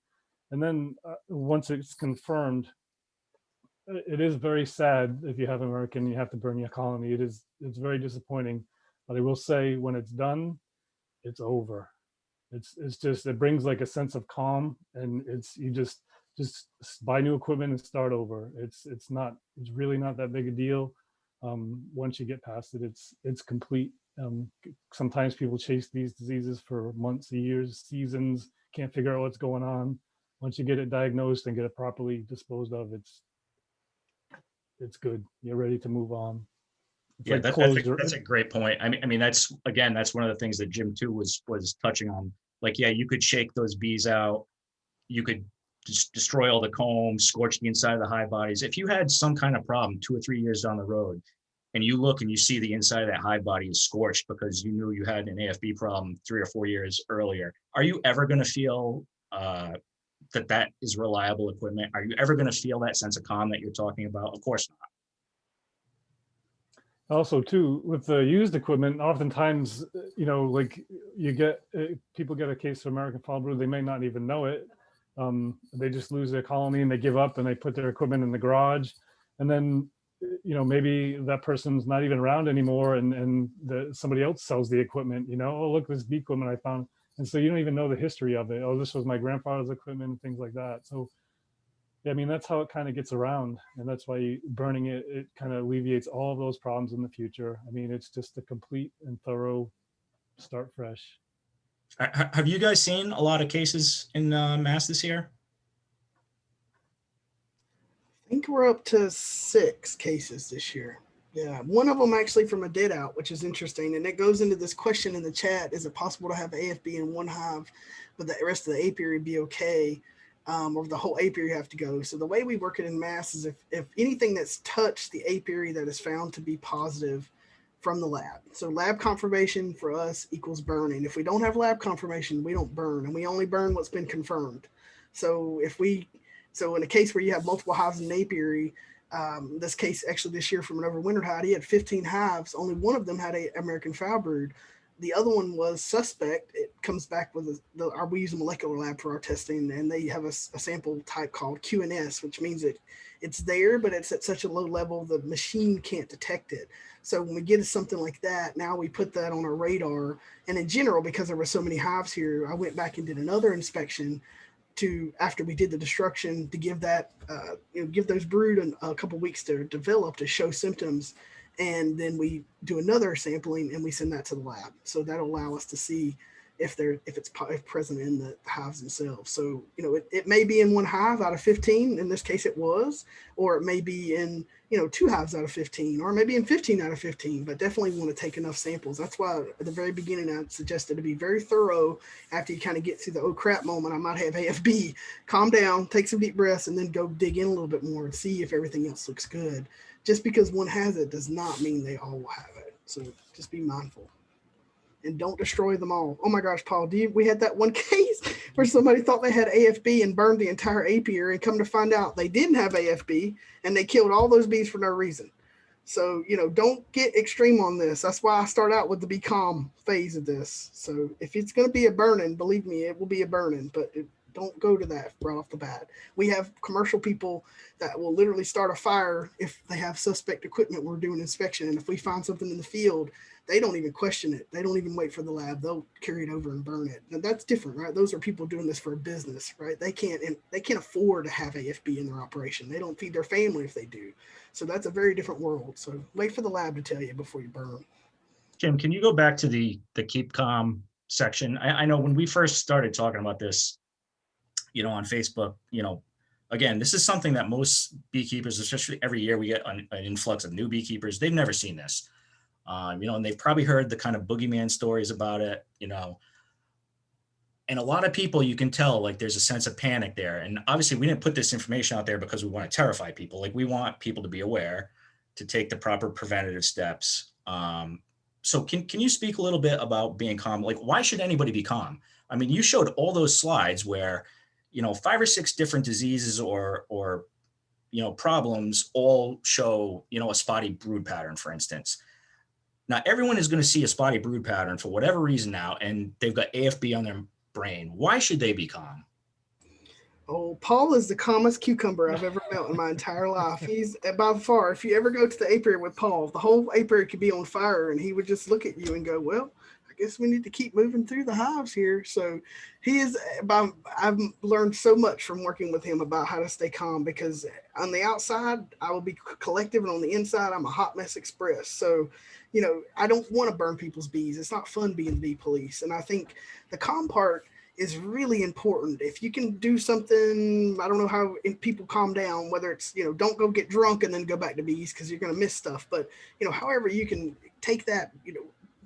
[SPEAKER 5] And then once it's confirmed, it is very sad if you have American, you have to burn your colony. It's very disappointing. But I will say, when it's done, it's over. It's just, it brings like a sense of calm, and you just just buy new equipment and start over. It's really not that big a deal. Once you get past it, it's complete. Sometimes people chase these diseases for months, years, seasons, can't figure out what's going on. Once you get it diagnosed and get it properly disposed of, it's good. You're ready to move on. It's
[SPEAKER 1] Yeah,
[SPEAKER 5] like
[SPEAKER 1] that's a great point. I mean, that's one of the things that Jim too was touching on. Like, yeah, you could shake those bees out. You could just destroy all the combs, scorch the inside of the hive bodies. If you had some kind of problem 2 or 3 years down the road, and you look and you see the inside of that hive body is scorched because you knew you had an AFB problem 3 or 4 years earlier, are you ever going to feel that is reliable equipment? Are you ever going to feel that sense of calm that you're talking about? Of course not.
[SPEAKER 5] Also, too, with the used equipment, oftentimes, like people get a case of American Fall Brood, they may not even know it. They just lose their colony and they give up and they put their equipment in the garage. And then, maybe that person's not even around anymore and somebody else sells the equipment, oh, look, this bee equipment I found. And so you don't even know the history of it. Oh, this was my grandfather's equipment and things like that. So, yeah, I mean, that's how it kind of gets around. And that's why burning it kind of alleviates all of those problems in the future. I mean, it's just a complete and thorough start fresh.
[SPEAKER 1] Have you guys seen a lot of cases in Mass this year?
[SPEAKER 3] I think we're up to 6 cases this year. Yeah, one of them actually from a dead out, which is interesting. And it goes into this question in the chat: is it possible to have AFB in one hive, but the rest of the apiary be okay? Or the whole apiary have to go? So the way we work it in Mass is if anything that's touched the apiary that is found to be positive from the lab. So lab confirmation for us equals burning. If we don't have lab confirmation, we don't burn, and we only burn what's been confirmed. So in a case where you have multiple hives in an apiary, this case actually this year from an overwintered hive, he had 15 hives. Only one of them had a American Foul Brood. The other one was suspect. It comes back with we use a molecular lab for our testing, and they have a sample type called QNS, which means it's there, but it's at such a low level the machine can't detect it. So when we get something like that, now we put that on our radar. And in general, because there were so many hives here, I went back and did another inspection after we did the destruction to give that give those brood a couple weeks to develop, to show symptoms. And then we do another sampling and we send that to the lab. So that'll allow us to see if it's present in the hives themselves. So, it may be in one hive out of 15. In this case, it was, or it may be in, 2 hives out of 15, or maybe in 15 out of 15, but definitely want to take enough samples. That's why at the very beginning, I suggested to be very thorough. After you kind of get through the, oh crap moment, I might have AFB, calm down, take some deep breaths, and then go dig in a little bit more and see if everything else looks good. Just because one has it does not mean they all will have it. So just be mindful and don't destroy them all. Oh my gosh, Paul, we had that one case where somebody thought they had AFB and burned the entire apiary, and come to find out they didn't have AFB and they killed all those bees for no reason. So, don't get extreme on this. That's why I start out with the be calm phase of this. So if it's going to be a burning, believe me, it will be a burning, but don't go to that right off the bat. We have commercial people that will literally start a fire if they have suspect equipment. We're doing inspection, and if we find something in the field, they don't even question it. They don't even wait for the lab. They'll carry it over and burn it. And that's different, right? Those are people doing this for a business, right? They can't afford to have AFB in their operation. They don't feed their family if they do. So that's a very different world. So wait for the lab to tell you before you burn.
[SPEAKER 1] Kim, can you go back to the keep calm section? I know when we first started talking about this, on Facebook, again, this is something that most beekeepers, especially every year we get an influx of new beekeepers, they've never seen this. And they've probably heard the kind of boogeyman stories about it, and a lot of people, you can tell, like, there's a sense of panic there. And obviously we didn't put this information out there because we want to terrify people. Like, we want people to be aware, to take the proper preventative steps. So can you speak a little bit about being calm? Like, why should anybody be calm? I mean, you showed all those slides where, 5 or 6 different diseases or problems all show, a spotty brood pattern, for instance. Now, everyone is going to see a spotty brood pattern for whatever reason now, and they've got AFB on their brain. Why should they be calm?
[SPEAKER 3] Oh, Paul is the calmest cucumber I've ever met in my entire life. He's by far, if you ever go to the apiary with Paul, the whole apiary could be on fire, and he would just look at you and go, well, I guess we need to keep moving through the hives here. So I've learned so much from working with him about how to stay calm, because on the outside, I will be collective, and on the inside, I'm a hot mess express. So, I don't want to burn people's bees. It's not fun being bee police. And I think the calm part is really important. If you can do something, I don't know how people calm down, whether it's, don't go get drunk and then go back to bees because you're going to miss stuff. But, however you can take that,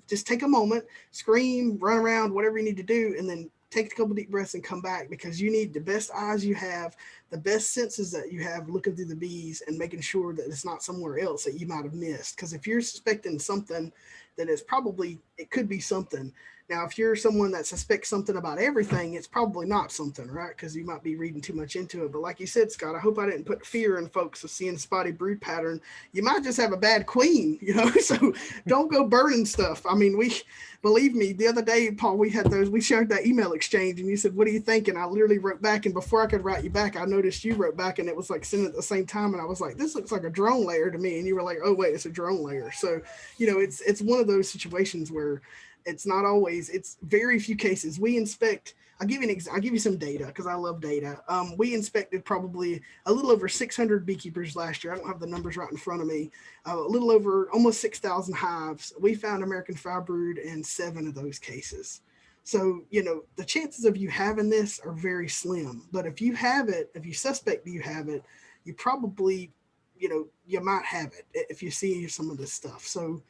[SPEAKER 3] just take a moment, scream, run around, whatever you need to do, and then take a couple deep breaths and come back, because you need the best eyes you have, the best senses that you have looking through the bees and making sure that it's not somewhere else that you might have missed. Because if you're suspecting something, then it could be something. Now, if you're someone that suspects something about everything, it's probably not something, right? Because you might be reading too much into it. But like you said, Scott, I hope I didn't put fear in folks of seeing spotty brood pattern. You might just have a bad queen, so don't go burning stuff. I mean, believe me, the other day, Paul, we shared that email exchange, and you said, what do you think? And I literally wrote back, and before I could write you back, I noticed you wrote back, and it was like sent at the same time. And I was like, this looks like a drone layer to me. And you were like, oh, wait, it's a drone layer. So, it's one of those situations where it's not always, it's very few cases. We inspect, I'll give you some data because I love data. We inspected probably a little over 600 beekeepers last year. I don't have the numbers right in front of me. A little over almost 6,000 hives. We found American foul brood in 7 of those cases. So, the chances of you having this are very slim. But if you have it, if you suspect you have it, you probably, you might have it if you see some of this stuff. So,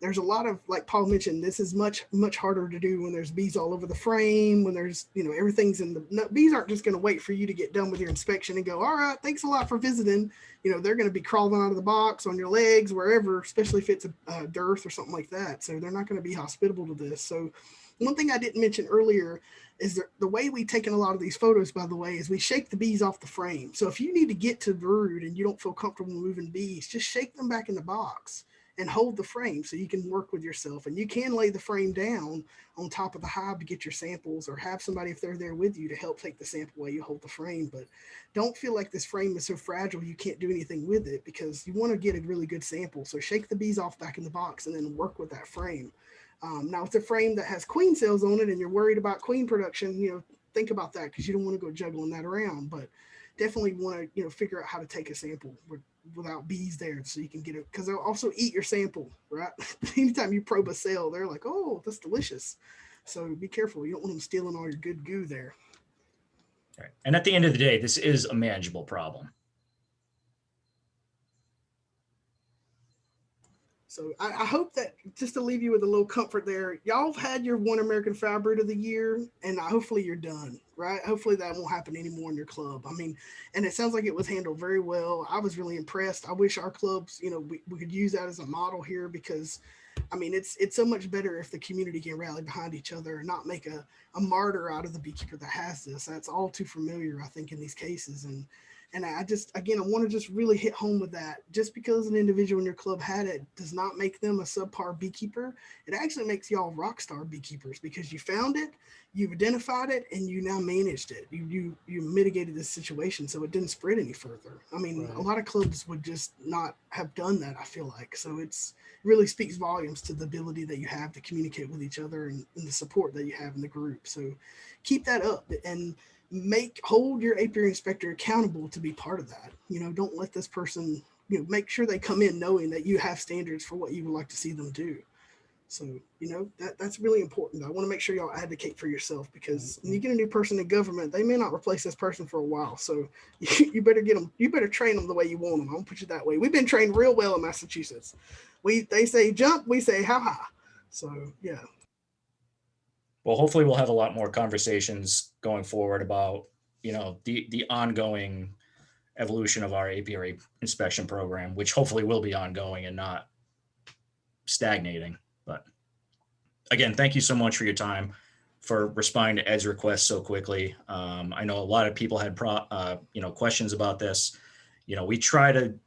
[SPEAKER 3] there's a lot of, like Paul mentioned, this is much, much harder to do when there's bees all over the frame, when there's, everything's bees aren't just going to wait for you to get done with your inspection and go, all right, thanks a lot for visiting. They're going to be crawling out of the box, on your legs, wherever, especially if it's a dearth or something like that. So they're not going to be hospitable to this. So one thing I didn't mention earlier is that the way we've taken a lot of these photos, by the way, is we shake the bees off the frame. So if you need to get to brood and you don't feel comfortable moving bees, just shake them back in the box and hold the frame so you can work with yourself. And you can lay the frame down on top of the hive to get your samples, or have somebody, if they're there with you, to help take the sample while you hold the frame. But don't feel like this frame is so fragile you can't do anything with it, because you want to get a really good sample. So shake the bees off back in the box and then work with that frame. Now, it's a frame that has queen cells on it and you're worried about queen production, think about that, because you don't want to go juggling that around. But definitely want to, figure out how to take a sample without bees there, so you can get it, because they'll also eat your sample, right? Anytime you probe a cell, they're like, oh, that's delicious. So be careful. You don't want them stealing all your good goo there.
[SPEAKER 1] All right. And at the end of the day, this is a manageable problem.
[SPEAKER 3] So I hope that, just to leave you with a little comfort there, y'all have had your one American foul brood of the year, and hopefully you're done, right? Hopefully that won't happen anymore in your club. I mean, and it sounds like it was handled very well. I was really impressed. I wish our clubs, we could use that as a model here, because I mean, it's so much better if the community can rally behind each other and not make a martyr out of the beekeeper that has this. That's all too familiar, I think, in these cases. And I want to just really hit home with that. Just because an individual in your club had it does not make them a subpar beekeeper. It actually makes y'all rock star beekeepers, because you found it, you've identified it, and you now managed it. You mitigated this situation so it didn't spread any further. I mean, right. A lot of clubs would just not have done that, I feel like. So it really speaks volumes to the ability that you have to communicate with each other, and the support that you have in the group. So keep that up, and hold your apiary inspector accountable to be part of that. Don't let this person, make sure they come in knowing that you have standards for what you would like to see them do. So, that's really important. I want to make sure y'all advocate for yourself, because when you get a new person in government, they may not replace this person for a while. So you better train them the way you want them. I'm gonna put you that way. We've been trained real well in Massachusetts. They say jump, we say how high. So yeah.
[SPEAKER 1] Well, hopefully we'll have a lot more conversations going forward about, the ongoing evolution of our apiary inspection program, which hopefully will be ongoing and not stagnating. But again, thank you so much for your time, for responding to Ed's request so quickly. I know a lot of people had questions about this. We try to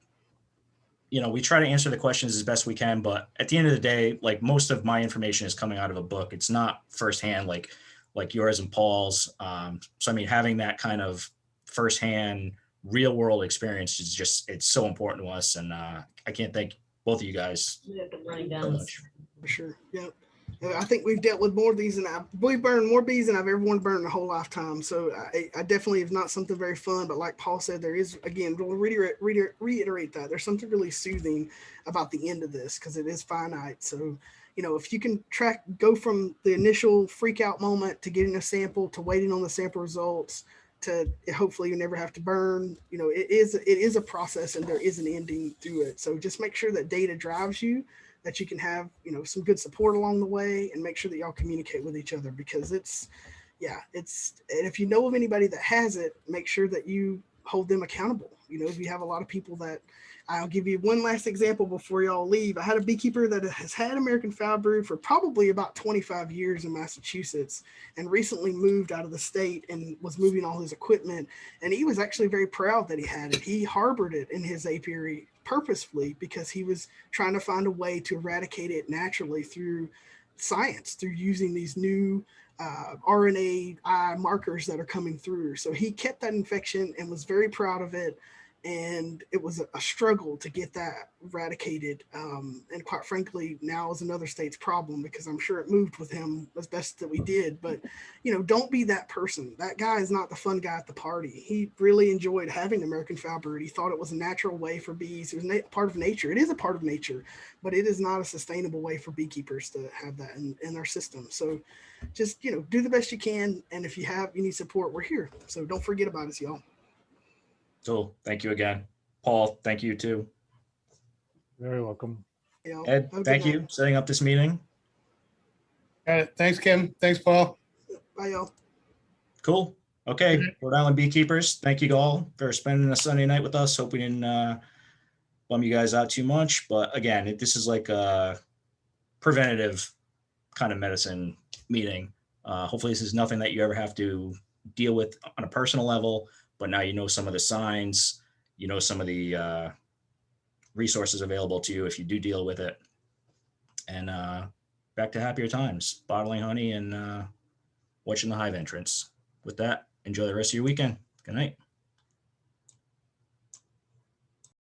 [SPEAKER 1] answer the questions as best we can, but at the end of the day, like, most of my information is coming out of a book. It's not firsthand like yours and Paul's. So I mean, having that kind of firsthand real world experience is it's so important to us. And I can't thank both of you guys so much.
[SPEAKER 3] For sure. Yeah. I think we've dealt with more of these, and we burned more bees than I've ever wanted to burn in a whole lifetime. So I definitely is not something very fun. But like Paul said, there is, again, we'll reiterate that there's something really soothing about the end of this because it is finite. So, you know, if you can go from the initial freak out moment to getting a sample to waiting on the sample results to hopefully you never have to burn, you know, it is a process and there is an ending through it. So just make sure that data drives you, that you can have, you know, some good support along the way, and make sure that y'all communicate with each other, because and if you know of anybody that has it, make sure that you hold them accountable. You know, if you have a lot of people that, I'll give you one last example before y'all leave. I had a beekeeper that has had American Foul Brood for probably about 25 years in Massachusetts, and recently moved out of the state and was moving all his equipment. And he was actually very proud that he had it. He harbored it in his apiary purposefully because he was trying to find a way to eradicate it naturally through science, through using these new RNA markers that are coming through. So he kept that infection and was very proud of it. And it was a struggle to get that eradicated. And quite frankly, now is another state's problem, because I'm sure it moved with him as best that we did. But, you know, don't be that person. That guy is not the fun guy at the party. He really enjoyed having American Foul Brood. He thought it was a natural way for bees. It was part of nature. It is a part of nature, but it is not a sustainable way for beekeepers to have that in our system. So just, you know, do the best you can. And if you need support, we're here. So don't forget about us, y'all.
[SPEAKER 1] So thank you again. Paul, thank you too.
[SPEAKER 5] Very welcome.
[SPEAKER 3] Y'all.
[SPEAKER 1] Ed, thank you setting up this meeting.
[SPEAKER 4] Got it. Thanks, Kim. Thanks, Paul.
[SPEAKER 3] Bye, y'all.
[SPEAKER 1] Cool. Okay, Rhode Island Beekeepers, thank you all for spending a Sunday night with us. Hope we didn't bum you guys out too much. But again, this is like a preventative kind of medicine meeting. Hopefully this is nothing that you ever have to deal with on a personal level, but now you know some of the signs, you know some of the resources available to you if you do deal with it. And back to happier times, bottling honey and watching the hive entrance. With that, enjoy the rest of your weekend. Good night.